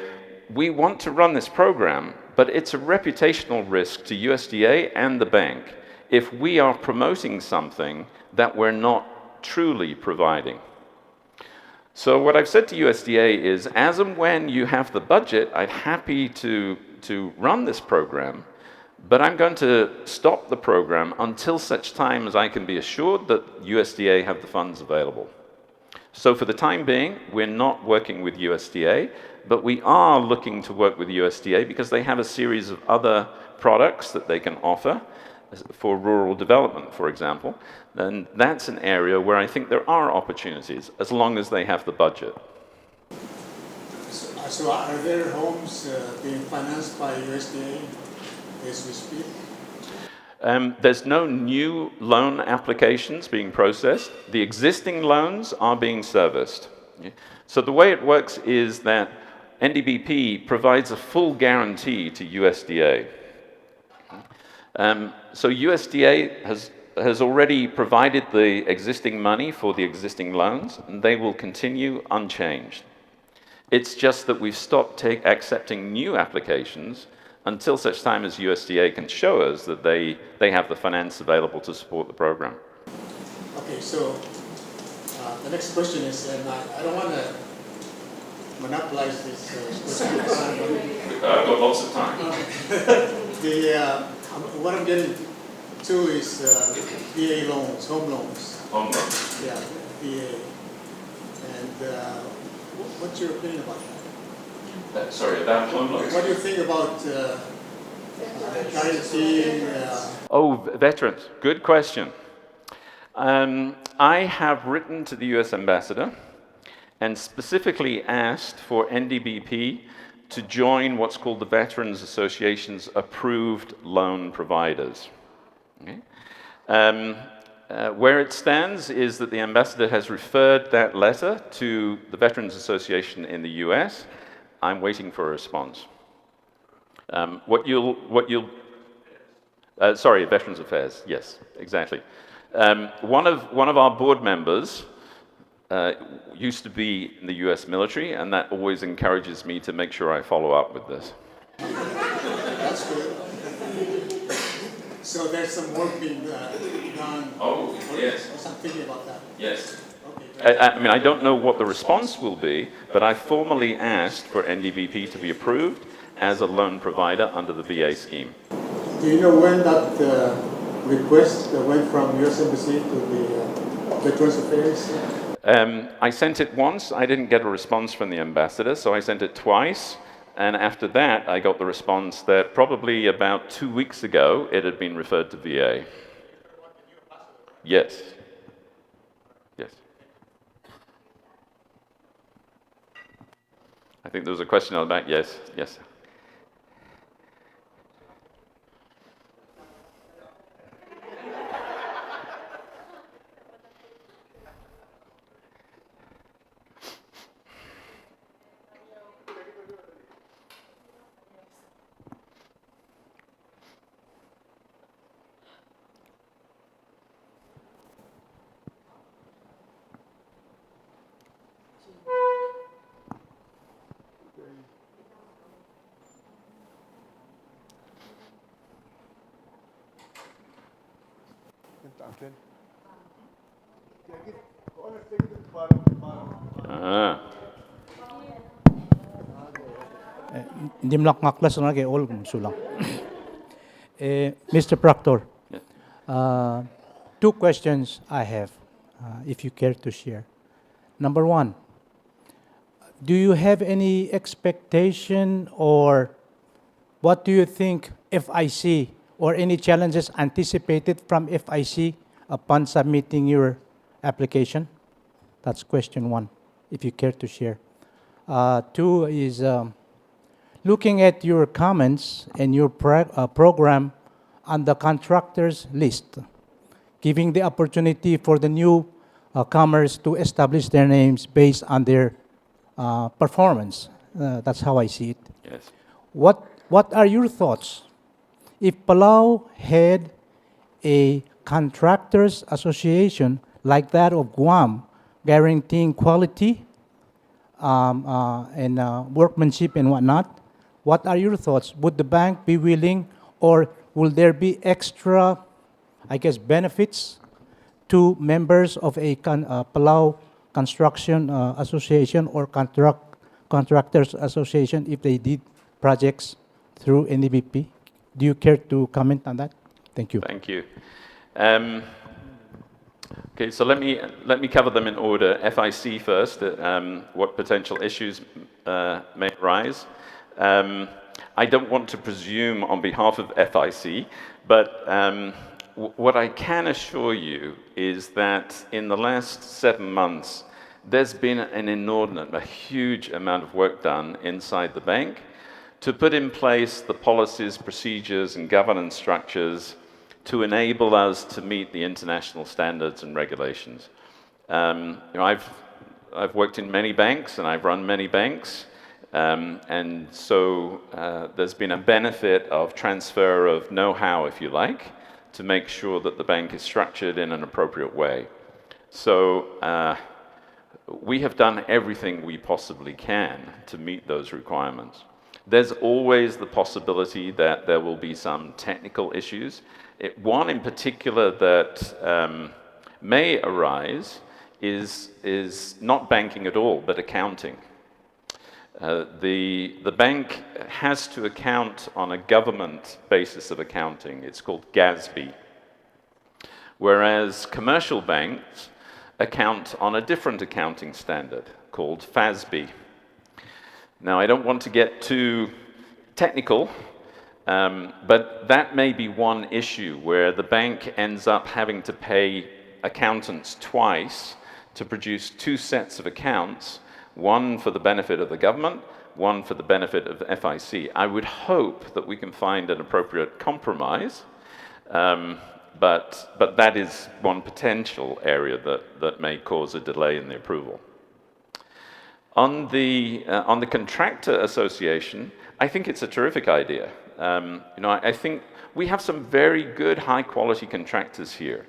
we want to run this program, but it's a reputational risk to USDA and the bank if we are promoting something that we're not truly providing. So what I've said to USDA is, as and when you have the budget, I'm happy to run this program, but I'm going to stop the program until such time as I can be assured that USDA have the funds available. So for the time being, we're not working with USDA, but we are looking to work with USDA because they have a series of other products that they can offer for rural development, for example. And that's an area where I think there are opportunities, as long as they have the budget. So are there homes being financed by USDA as we speak? There's no new loan applications being processed. The existing loans are being serviced. So the way it works is that NDBP provides a full guarantee to USDA. So USDA has already provided the existing money for the existing loans, and they will continue unchanged. It's just that we've stopped accepting new applications until such time as USDA can show us that they have the finance available to support the program. Okay, so the next question is, and I don't want to monopolize this question. I've got lots of time. What I'm getting to is VA loans, home loans. Home loans. Yeah, VA. And what's your opinion about that? Sorry, about home loans? What do you think about guaranteeing? Oh, veterans. Good question. I have written to the US ambassador and specifically asked for NDBP to join what's called the Veterans Association's approved loan providers. Okay? Where it stands is that the ambassador has referred that letter to the Veterans Association in the US. I'm waiting for a response. Sorry, Veterans Affairs. Yes, exactly. One of our board members used to be in the US military, and that always encourages me to make sure I follow up with this. That's good. So there's some work being done. Oh, yes. I'm thinking about that. Yes. Okay. I mean, I don't know what the response will be, but I formally asked for NDBP to be approved as a loan provider under the VA scheme. Do you know when that request went from US Embassy to the Veterans Affairs? I sent it once. I didn't get a response from the ambassador, so I sent it twice. And after that, I got the response that probably about 2 weeks ago, it had been referred to VA. Yes. Yes. I think there was a question on the back. Yes. Yes. Ah. Hindi mo nakaklas na kay all sulang. Mr. Proctor, two questions I have, if you care to share. Number one, do you have any expectation or what do you think FIC or any challenges anticipated from FIC upon submitting your application? That's question one, if you care to share. Two is looking at your comments and your program on the contractors list, giving the opportunity for the new comers to establish their names based on their performance. That's how I see it. Yes. What are your thoughts if Palau had a contractors association like that of Guam, guaranteeing quality and workmanship and whatnot? What are your thoughts? Would the bank be willing, or will there be extra, I guess, benefits to members of a Palau Construction Association or Contractors Association if they did projects through NDBP? Do you care to comment on that? Thank you. Thank you. Okay, so let me cover them in order. FIC first. What potential issues may arise? I don't want to presume on behalf of FIC, but what I can assure you is that in the last 7 months, there's been an inordinate, a huge amount of work done inside the bank to put in place the policies, procedures, and governance structures to enable us to meet the international standards and regulations. I've worked in many banks and I've run many banks, and so there's been a benefit of transfer of know-how, if you like, to make sure that the bank is structured in an appropriate way. So we have done everything we possibly can to meet those requirements. There's always the possibility that there will be some technical issues. One in particular that may arise is not banking at all, but accounting. The bank has to account on a government basis of accounting. It's called GASB. Whereas commercial banks account on a different accounting standard called FASB. Now, I don't want to get too technical, but that may be one issue where the bank ends up having to pay accountants twice to produce two sets of accounts, one for the benefit of the government, one for the benefit of FIC. I would hope that we can find an appropriate compromise, but that is one potential area that may cause a delay in the approval. On the contractor association, I think it's a terrific idea. I think we have some very good, high-quality contractors here.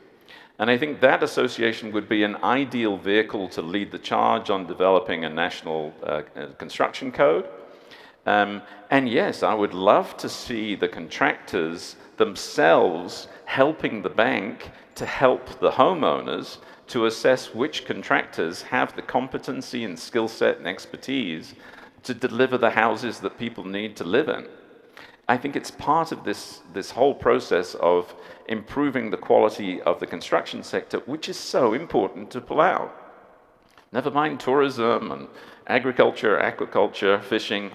And I think that association would be an ideal vehicle to lead the charge on developing a national construction code. And yes, I would love to see the contractors themselves helping the bank to help the homeowners to assess which contractors have the competency and skill set and expertise to deliver the houses that people need to live in. I think it's part of this whole process of improving the quality of the construction sector, which is so important to Palau. Never mind tourism and agriculture, aquaculture, fishing.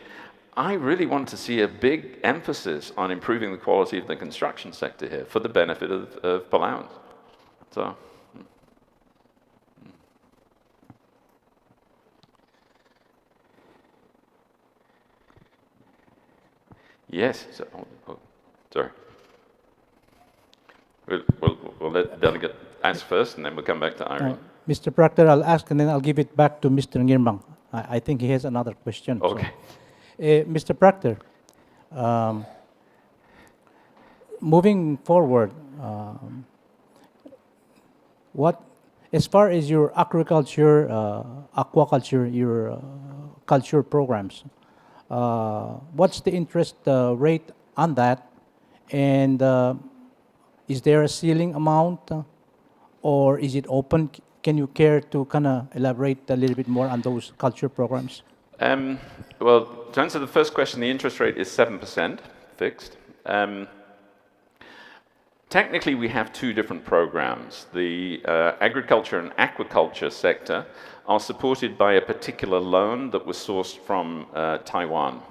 I really want to see a big emphasis on improving the quality of the construction sector here for the benefit of Palauans. So. Yes. So, sorry. We'll let Delegate ask first, and then we'll come back to Irene. Mr. Proctor, I'll ask, and then I'll give it back to Mr. Ngirmang. I think he has another question. Okay. So. Mr. Proctor, moving forward, as far as your agriculture, aquaculture, your culture programs, what's the interest rate on that? And is there a ceiling amount or is it open? Can you care to kind of elaborate a little bit more on those culture programs? Well, to answer the first question, the interest rate is 7% fixed. Technically, we have two different programs. The agriculture and aquaculture sector are supported by a particular loan that was sourced from Taiwan.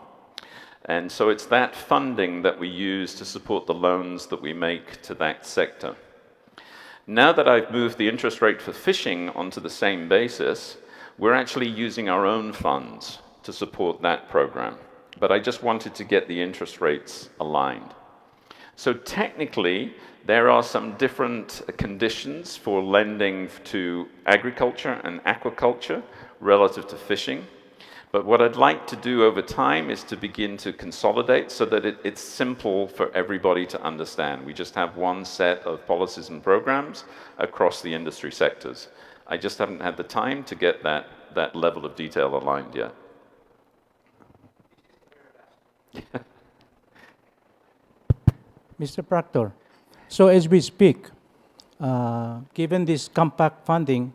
And so it's that funding that we use to support the loans that we make to that sector. Now that I've moved the interest rate for fishing onto the same basis, we're actually using our own funds to support that program. But I just wanted to get the interest rates aligned. So technically, there are some different conditions for lending to agriculture and aquaculture relative to fishing. But what I'd like to do over time is to begin to consolidate so that it's simple for everybody to understand. We just have one set of policies and programs across the industry sectors. I just haven't had the time to get that level of detail aligned yet. Mr. Proctor, so as we speak, given this compact funding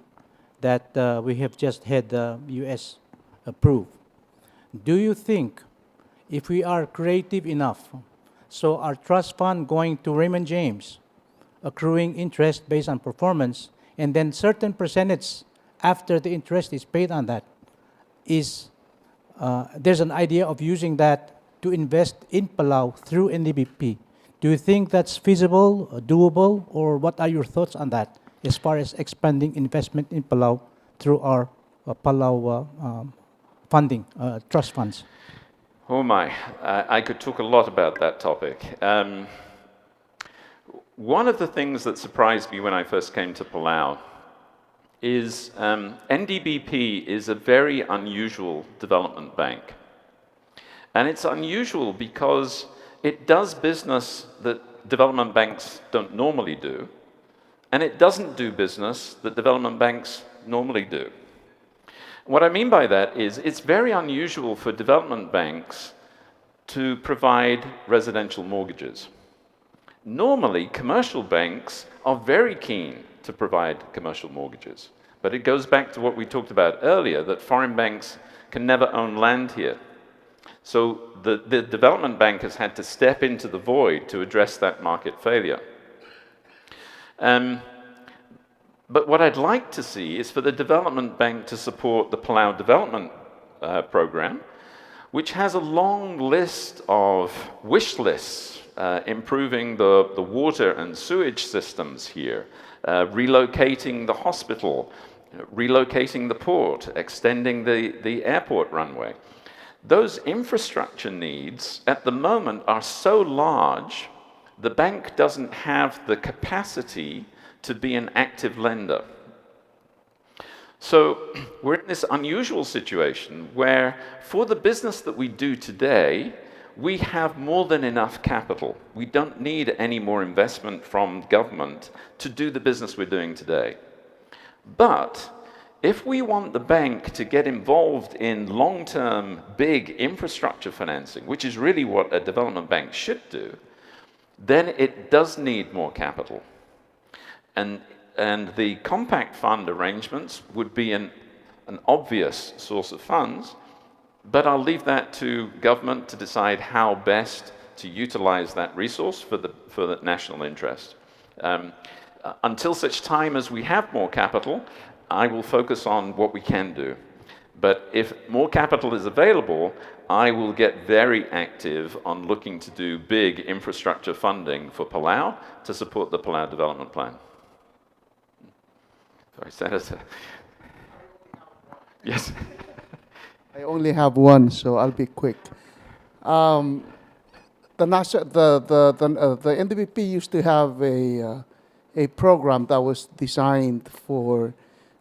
that we have just had the U.S. approve, do you think if we are creative enough, so our trust fund going to Raymond James, accruing interest based on performance, and then certain percentage after the interest is paid on that, is there's an idea of using that to invest in Palau through NDBP. Do you think that's feasible, doable, or what are your thoughts on that as far as expanding investment in Palau through our Palau funding, trust funds? Oh my, I could talk a lot about that topic. One of the things that surprised me when I first came to Palau is NDBP is a very unusual development bank. And it's unusual because it does business that development banks don't normally do, and it doesn't do business that development banks normally do. What I mean by that is it's very unusual for development banks to provide residential mortgages. Normally, commercial banks are very keen to provide commercial mortgages, but it goes back to what we talked about earlier, that foreign banks can never own land here. So the development bank has had to step into the void to address that market failure. But what I'd like to see is for the development bank to support the Palau development program, which has a long list of wish lists, improving the water and sewage systems here, relocating the hospital, relocating the port, extending the airport runway. Those infrastructure needs at the moment are so large, the bank doesn't have the capacity to be an active lender. So we're in this unusual situation where for the business that we do today, we have more than enough capital. We don't need any more investment from government to do the business we're doing today. But if we want the bank to get involved in long-term big infrastructure financing, which is really what a development bank should do, then it does need more capital. And the compact fund arrangements would be an obvious source of funds, but I'll leave that to government to decide how best to utilize that resource for the national interest. Until such time as we have more capital, I will focus on what we can do. But if more capital is available, I will get very active on looking to do big infrastructure funding for Palau to support the Palau development plan. Sorry, Senator. Yes. I only have one, so I'll be quick. The NDBP used to have a program that was designed for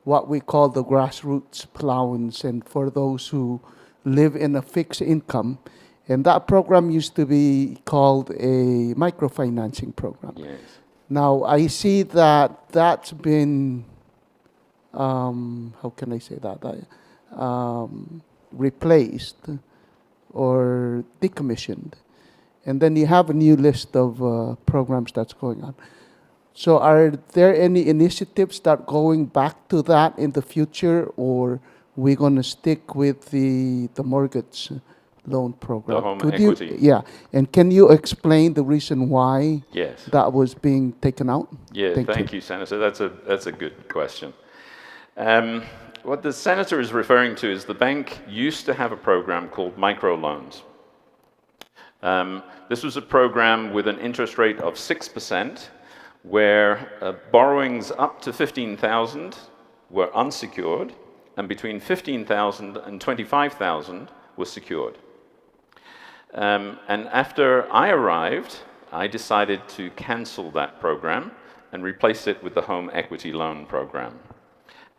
what we call the grassroots Palauans and for those who live in a fixed income. And that program used to be called a microfinancing program. Yes. Now, I see that that's been, how can I say that? Replaced or decommissioned. And then you have a new list of programs that's going on. So are there any initiatives that going back to that in the future, or we going to stick with the mortgage loan program? home Could equity. you, yeah, and can you explain the reason why Yes. that was being taken out? Yeah, thank you, Senator. That's a good question. What the Senator is referring to is the bank used to have a program called microloans. This was a program with an interest rate of 6%, where borrowings up to 15,000 were unsecured, and between 15,000 and 25,000 were secured. And after I arrived, I decided to cancel that program and replace it with the home equity loan program.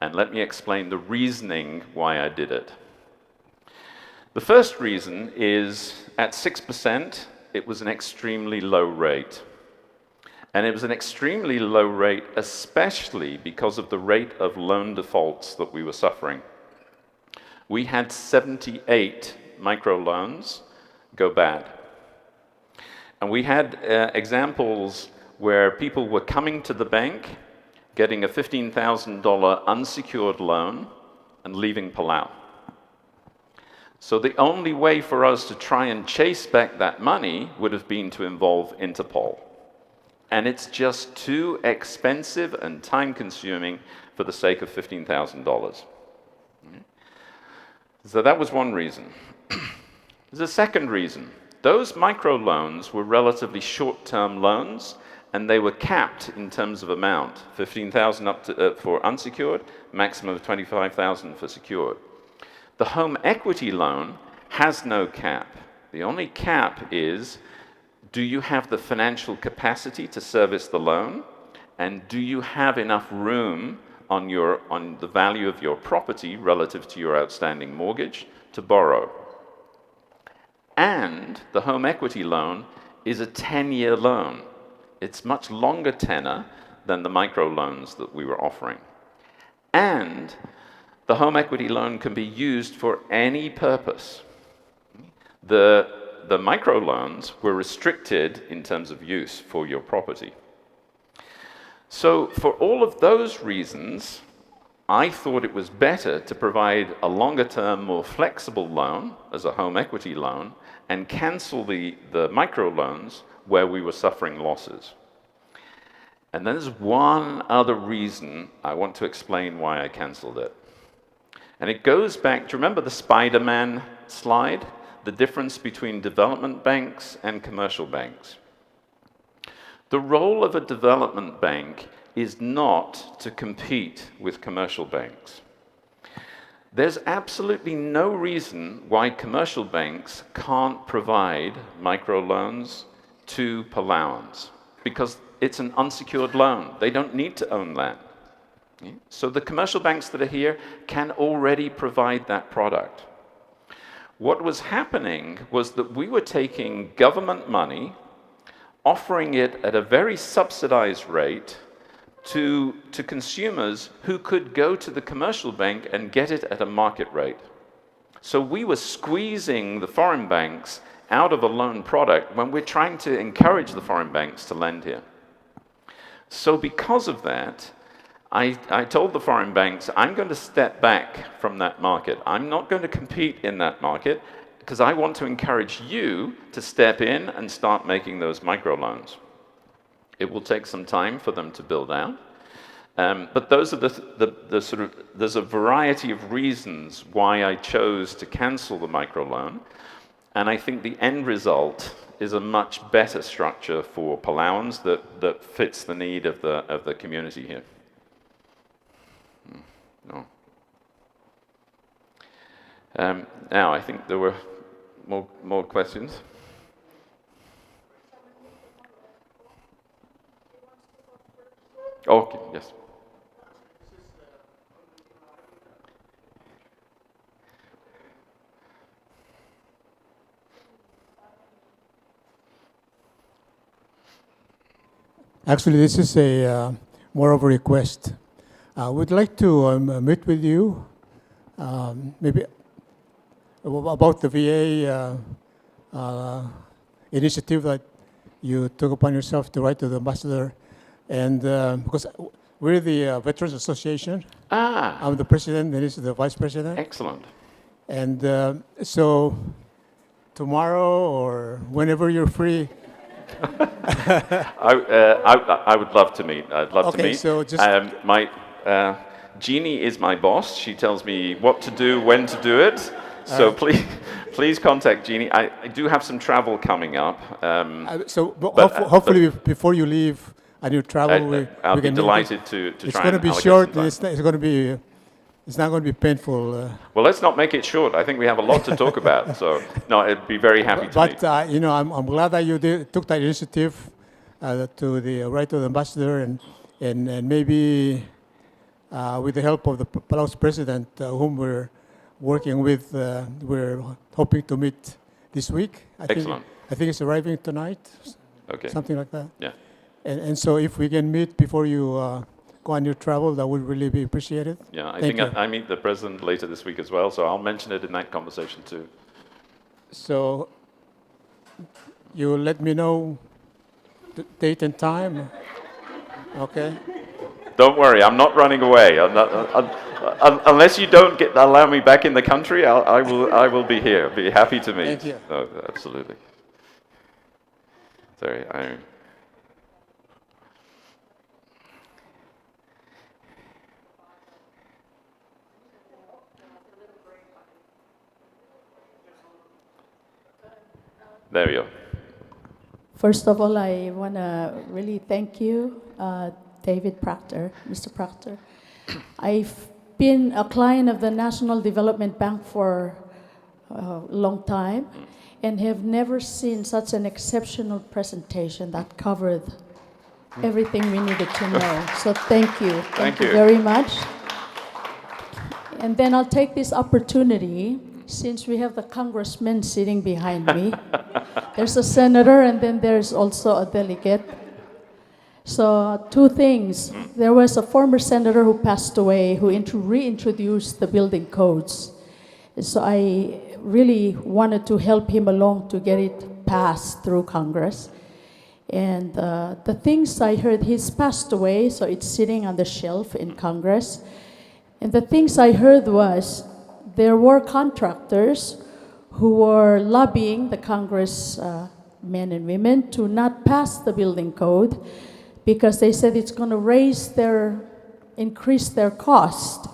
And let me explain the reasoning why I did it. The first reason is at 6%, it was an extremely low rate. And it was an extremely low rate, especially because of the rate of loan defaults that we were suffering. We had 78 microloans go bad. And we had examples where people were coming to the bank, getting a $15,000 unsecured loan, and leaving Palau. So the only way for us to try and chase back that money would have been to involve Interpol. And it's just too expensive and time-consuming for the sake of $15,000. So that was one reason. There's a second reason. Those microloans were relatively short-term loans, and they were capped in terms of amount, 15,000 up to, for unsecured, maximum of 25,000 for secured. The home equity loan has no cap. The only cap is, do you have the financial capacity to service the loan, and do you have enough room on the value of your property relative to your outstanding mortgage to borrow? And the home equity loan is a 10-year loan. It's much longer tenor than the microloans that we were offering. And the home equity loan can be used for any purpose. The microloans were restricted in terms of use for your property. So for all of those reasons, I thought it was better to provide a longer-term, more flexible loan as a home equity loan and cancel the microloans where we were suffering losses. And there's one other reason I want to explain why I canceled it. And it goes back, do you remember the Spider-Man slide? The difference between development banks and commercial banks. The role of a development bank is not to compete with commercial banks. There's absolutely no reason why commercial banks can't provide microloans to Palauans, because it's an unsecured loan. They don't need to own that. So the commercial banks that are here can already provide that product. What was happening was that we were taking government money, offering it at a very subsidized rate to consumers who could go to the commercial bank and get it at a market rate. So we were squeezing the foreign banks out of a loan product when we're trying to encourage the foreign banks to lend here. So because of that, I told the foreign banks, I'm going to step back from that market. I'm not going to compete in that market because I want to encourage you to step in and start making those microloans. It will take some time for them to build out. But those are the sort of, there's a variety of reasons why I chose to cancel the microloan. And I think the end result is a much better structure for Palauans that fits the need of the community here. No. Now, I think there were more questions. Okay, yes. Actually, this is a more of a request. We'd like to meet with you, maybe about the VA initiative that you took upon yourself to write to the ambassador. And because we're the Veterans Association, Ah, I'm the president, and this is the vice president. excellent. And so tomorrow or whenever you're free. I would love to meet. I'd love to Okay, meet. so just- Jeannie is my boss. She tells me what to do, when to do it. So please contact Jeannie. I do have some travel coming up. Hopefully before you leave and you travel, I'll we be can delighted to It's try going to and be allocate short. some And time. it's not going to be painful. Well, let's not make it short. I think we have a lot to talk about. So, no, I'd be very happy to meet. But I'm glad that you took that initiative to the right of the ambassador, and maybe with the help of the Palau's president, whom we're working with, we're hoping to meet this week. Excellent. I think it's arriving tonight, Okay. something like that. Yeah. And so if we can meet before you go on your travel, that would really be appreciated. Yeah, I Thank think you. I meet the president later this week as well, so I'll mention it in that conversation too. So you let me know the date and time. Okay. Don't worry, I'm not running away. Unless you don't allow me back in the country, I will be here. Be happy to meet. Thank you. Oh, absolutely. Sorry, There we go. First of all, I want to really thank you, David Proctor, Mr. Proctor. I've been a client of the National Development Bank for a long time and have never seen such an exceptional presentation that covered everything we needed to know. So thank you. Thank you you. very much. And then I'll take this opportunity, since we have the congressman sitting behind me. There's a senator and then there's also a delegate. So two things. There was a former senator who passed away who reintroduced the building codes. So I really wanted to help him along to get it passed through Congress. And the things I heard, he's passed away, so it's sitting on the shelf in Congress. And the things I heard was there were contractors who were lobbying the Congress men and women to not pass the building code because they said it's going to increase their cost.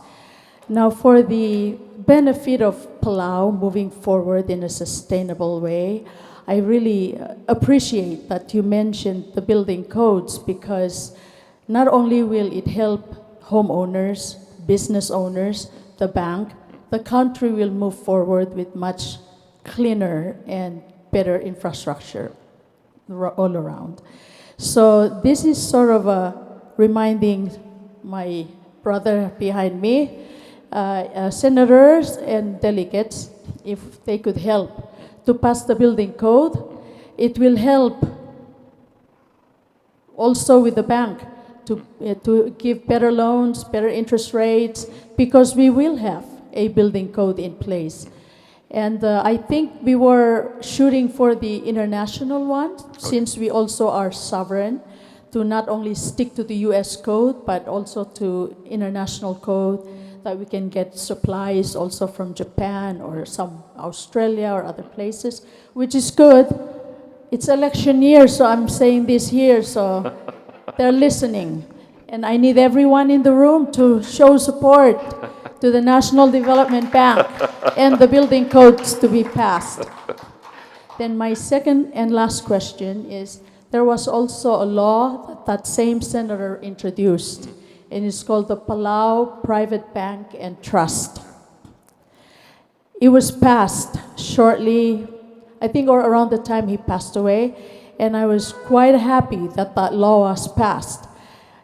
Now, for the benefit of Palau moving forward in a sustainable way, I really appreciate that you mentioned the building codes, because not only will it help homeowners, business owners, the bank, the country will move forward with much cleaner and better infrastructure all around. So this is sort of reminding my brother behind me, senators and delegates, if they could help to pass the building code. It will help also with the bank to give better loans, better interest rates, because we will have a building code in place. And I think we were shooting for the international one, since we also are sovereign, to not only stick to the US code, but also to international code, that we can get supplies also from Japan or some Australia or other places, which is good. It's election year, so I'm saying this here, so they're listening. And I need everyone in the room to show support to the National Development Bank and the building codes to be passed. Then my second and last question is, there was also a law that same senator introduced, and it's called the Palau Private Bank and Trust. It was passed shortly, I think, or around the time he passed away, and I was quite happy that that law was passed.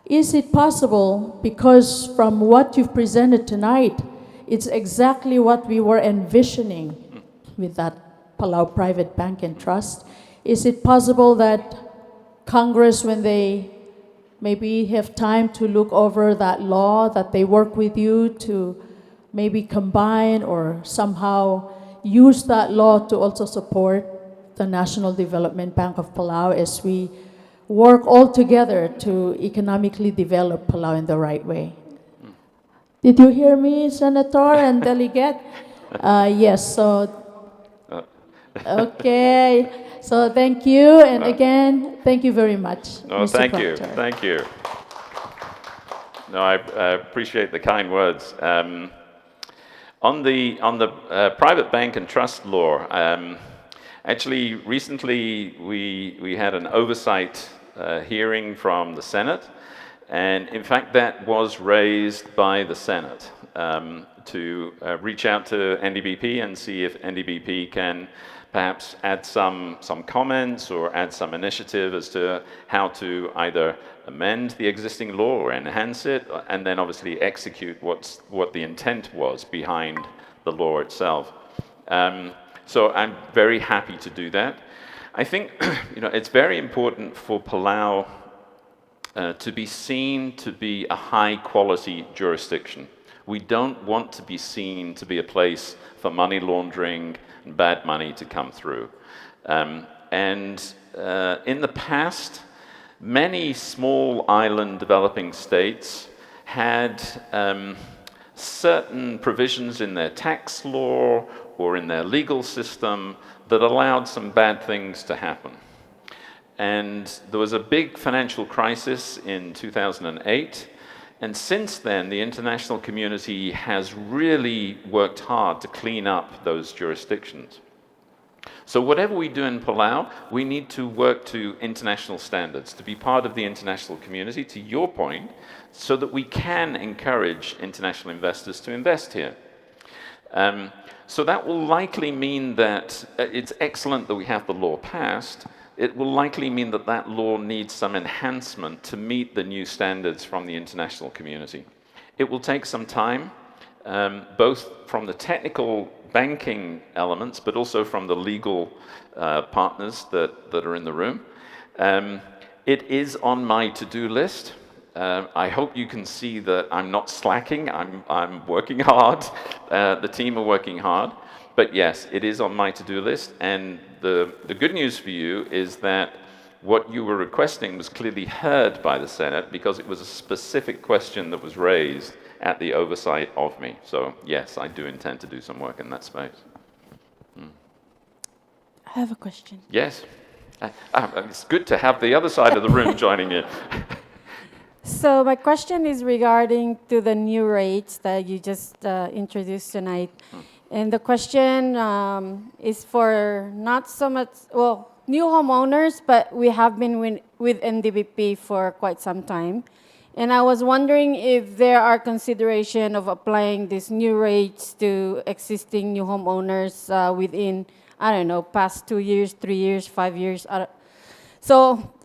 Is it possible, because from what you've presented tonight, it's exactly what we were envisioning with that Palau Private Bank and Trust, is it possible that Congress, when they maybe have time to look over that law, that they work with you to maybe combine or somehow use that law to also support the National Development Bank of Palau as we work all together to economically develop Palau in the right way. Did you hear me, Senator and Delegate? Yes, so, okay. So thank you, and again, thank you very much, No, Mr. thank you, Proctor. thank you. No, I appreciate the kind words. On the private bank and trust law, actually recently we had an oversight hearing from the Senate, and in fact that was raised by the Senate to reach out to NDBP and see if NDBP can perhaps add some comments or add some initiative as to how to either amend the existing law or enhance it, and then obviously execute what the intent was behind the law itself. So I'm very happy to do that. I think it's very important for Palau to be seen to be a high-quality jurisdiction. We don't want to be seen to be a place for money laundering and bad money to come through. In the past, many small island developing states had certain provisions in their tax law or in their legal system that allowed some bad things to happen. And there was a big financial crisis in 2008, and since then the international community has really worked hard to clean up those jurisdictions. So whatever we do in Palau, we need to work to international standards, to be part of the international community, to your point, so that we can encourage international investors to invest here. So that will likely mean that it's excellent that we have the law passed. It will likely mean that that law needs some enhancement to meet the new standards from the international community. It will take some time, both from the technical banking elements, but also from the legal partners that are in the room. It is on my to-do list. I hope you can see that I'm not slacking. I'm working hard. The team are working hard. But yes, it is on my to-do list. And the good news for you is that what you were requesting was clearly heard by the Senate, because it was a specific question that was raised at the oversight of me. So yes, I do intend to do some work in that space. I have a question. Yes. It's good to have the other side of the room joining in. So my question is regarding to the new rates that you just introduced tonight. And the question is for not so much, well, new homeowners, but we have been with NDBP for quite some time. And I was wondering if there are consideration of applying these new rates to existing new homeowners within, I don't know, past 2 years, 3 years, 5 years.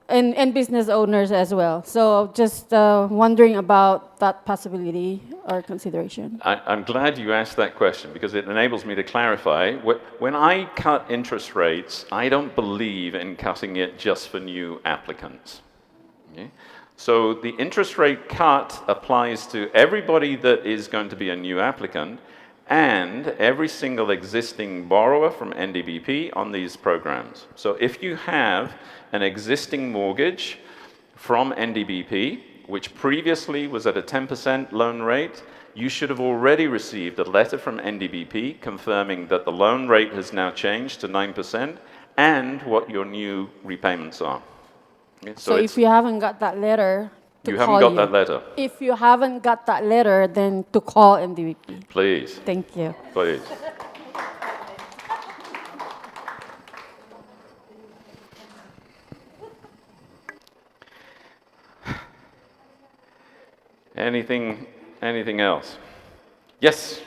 And business owners as well. So just wondering about that possibility or consideration. I'm glad you asked that question, because it enables me to clarify. When I cut interest rates, I don't believe in cutting it just for new applicants. Okay? So the interest rate cut applies to everybody that is going to be a new applicant and every single existing borrower from NDBP on these programs. So if you have an existing mortgage from NDBP, which previously was at a 10% loan rate, you should have already received a letter from NDBP confirming that the loan rate has now changed to 9% and what your new repayments are. Okay, So if you haven't got that letter, to you call haven't got that letter. If you haven't got that letter, then to call NDBP. Please, Thank you. please. Anything else? Yes.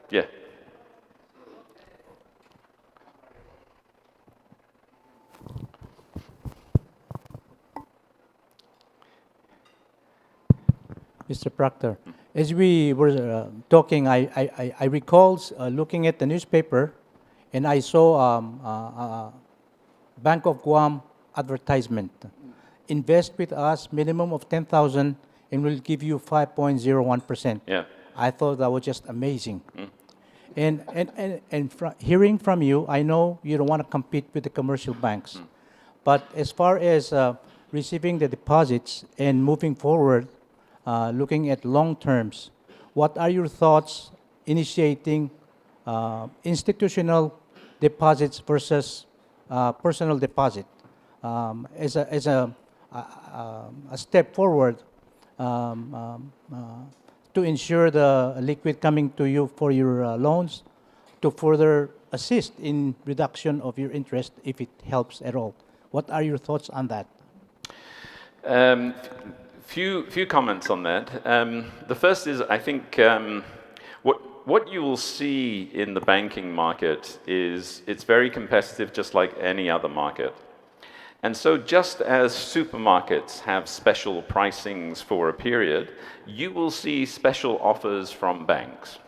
Yeah. Mr. Proctor, as we were talking, I recall looking at the newspaper, and I saw Bank of Guam advertisement. Invest with us, minimum of 10,000, and we'll give you 5.01%. Yeah. I thought that was just amazing. And hearing from you, I know you don't want to compete with the commercial banks. But as far as receiving the deposits and moving forward, looking at long terms, what are your thoughts initiating institutional deposits versus personal deposit as a step forward to ensure the liquid coming to you for your loans to further assist in reduction of your interest if it helps at all? What are your thoughts on that? Few comments on that. The first is, I think, what you will see in the banking market is it's very competitive, just like any other market. And so just as supermarkets have special pricings for a period, you will see special offers from banks.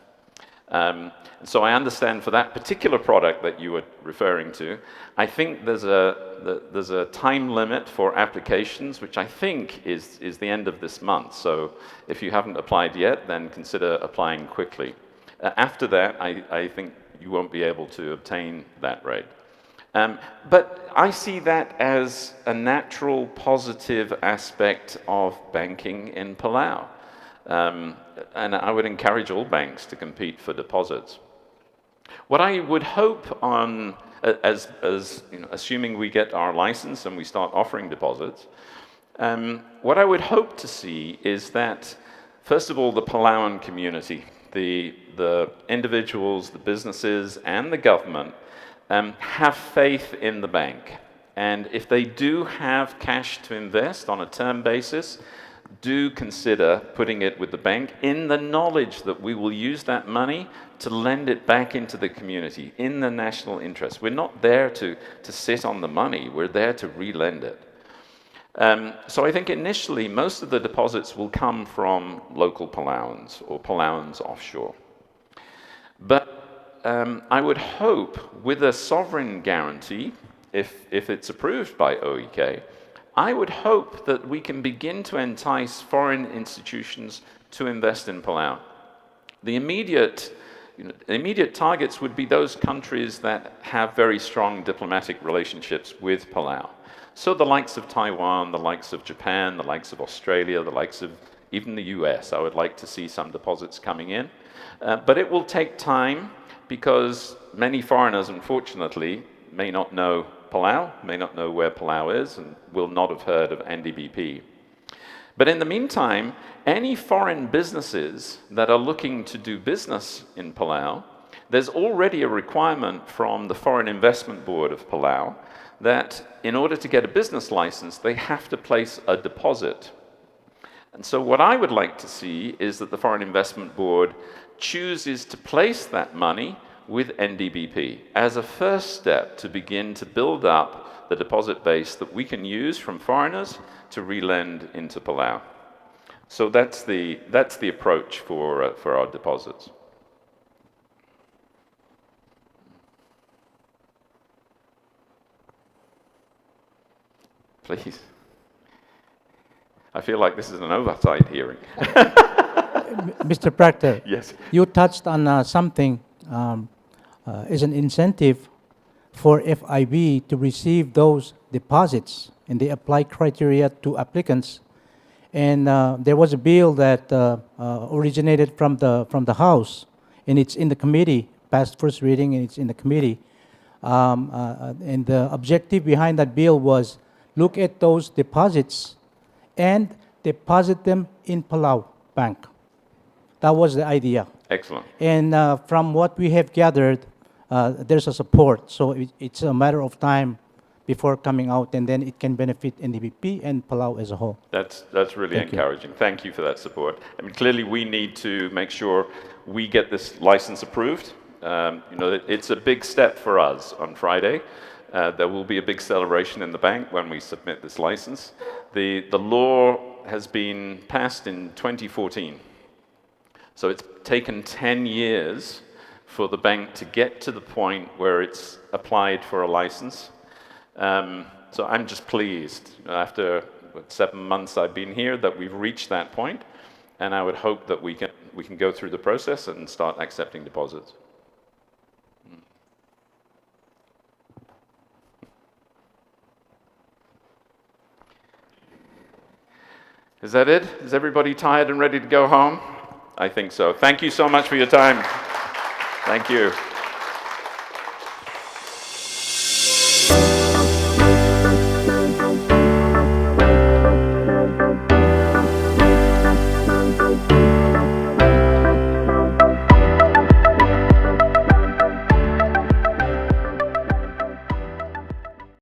So I understand for that particular product that you were referring to, I think there's a time limit for applications, which I think is the end of this month. So if you haven't applied yet, then consider applying quickly. After that, I think you won't be able to obtain that rate. But I see that as a natural positive aspect of banking in Palau. And I would encourage all banks to compete for deposits. What I would hope on, as you know, assuming we get our license and we start offering deposits, what I would hope to see is that, first of all, the Palauan community, the individuals, the businesses, and the government have faith in the bank. And if they do have cash to invest on a term basis, do consider putting it with the bank in the knowledge that we will use that money to lend it back into the community in the national interest. We're not there to sit on the money, we're there to re-lend it. So I think initially most of the deposits will come from local Palauans or Palauans offshore. But I would hope with a sovereign guarantee, if it's approved by OEK, I would hope that we can begin to entice foreign institutions to invest in Palau. The immediate targets would be those countries that have very strong diplomatic relationships with Palau. So the likes of Taiwan, the likes of Japan, the likes of Australia, the likes of even the US, I would like to see some deposits coming in. But it will take time because many foreigners, unfortunately, may not know Palau, may not know where Palau is, and will not have heard of NDBP. But in the meantime, any foreign businesses that are looking to do business in Palau, there's already a requirement from the Foreign Investment Board of Palau that in order to get a business license, they have to place a deposit. And so what I would like to see is that the Foreign Investment Board chooses to place that money with NDBP as a first step to begin to build up the deposit base that we can use from foreigners to re-lend into Palau. So that's the approach for our deposits. Please. I feel like this is an oversight hearing. Mr. Proctor, Yes. you touched on something as an incentive for FIB to receive those deposits, and they apply criteria to applicants. And there was a bill that originated from the House, and it's in the committee, passed first reading, and it's in the committee. And the objective behind that bill was look at those deposits and deposit them in Palau Bank. That was the idea. Excellent. And from what we have gathered, there's a support. So it's a matter of time before coming out, and then it can benefit NDBP and Palau as a whole. That's really Thank you. encouraging. Thank you for that support. I mean, clearly we need to make sure we get this license approved. It's a big step for us on Friday. There will be a big celebration in the bank when we submit this license. The law has been passed in 2014. So it's taken 10 years for the bank to get to the point where it's applied for a license. So I'm just pleased after 7 months I've been here that we've reached that point, and I would hope that we can go through the process and start accepting deposits. Is that it? Is everybody tired and ready to go home? I think so. Thank you so much for your time. Thank you.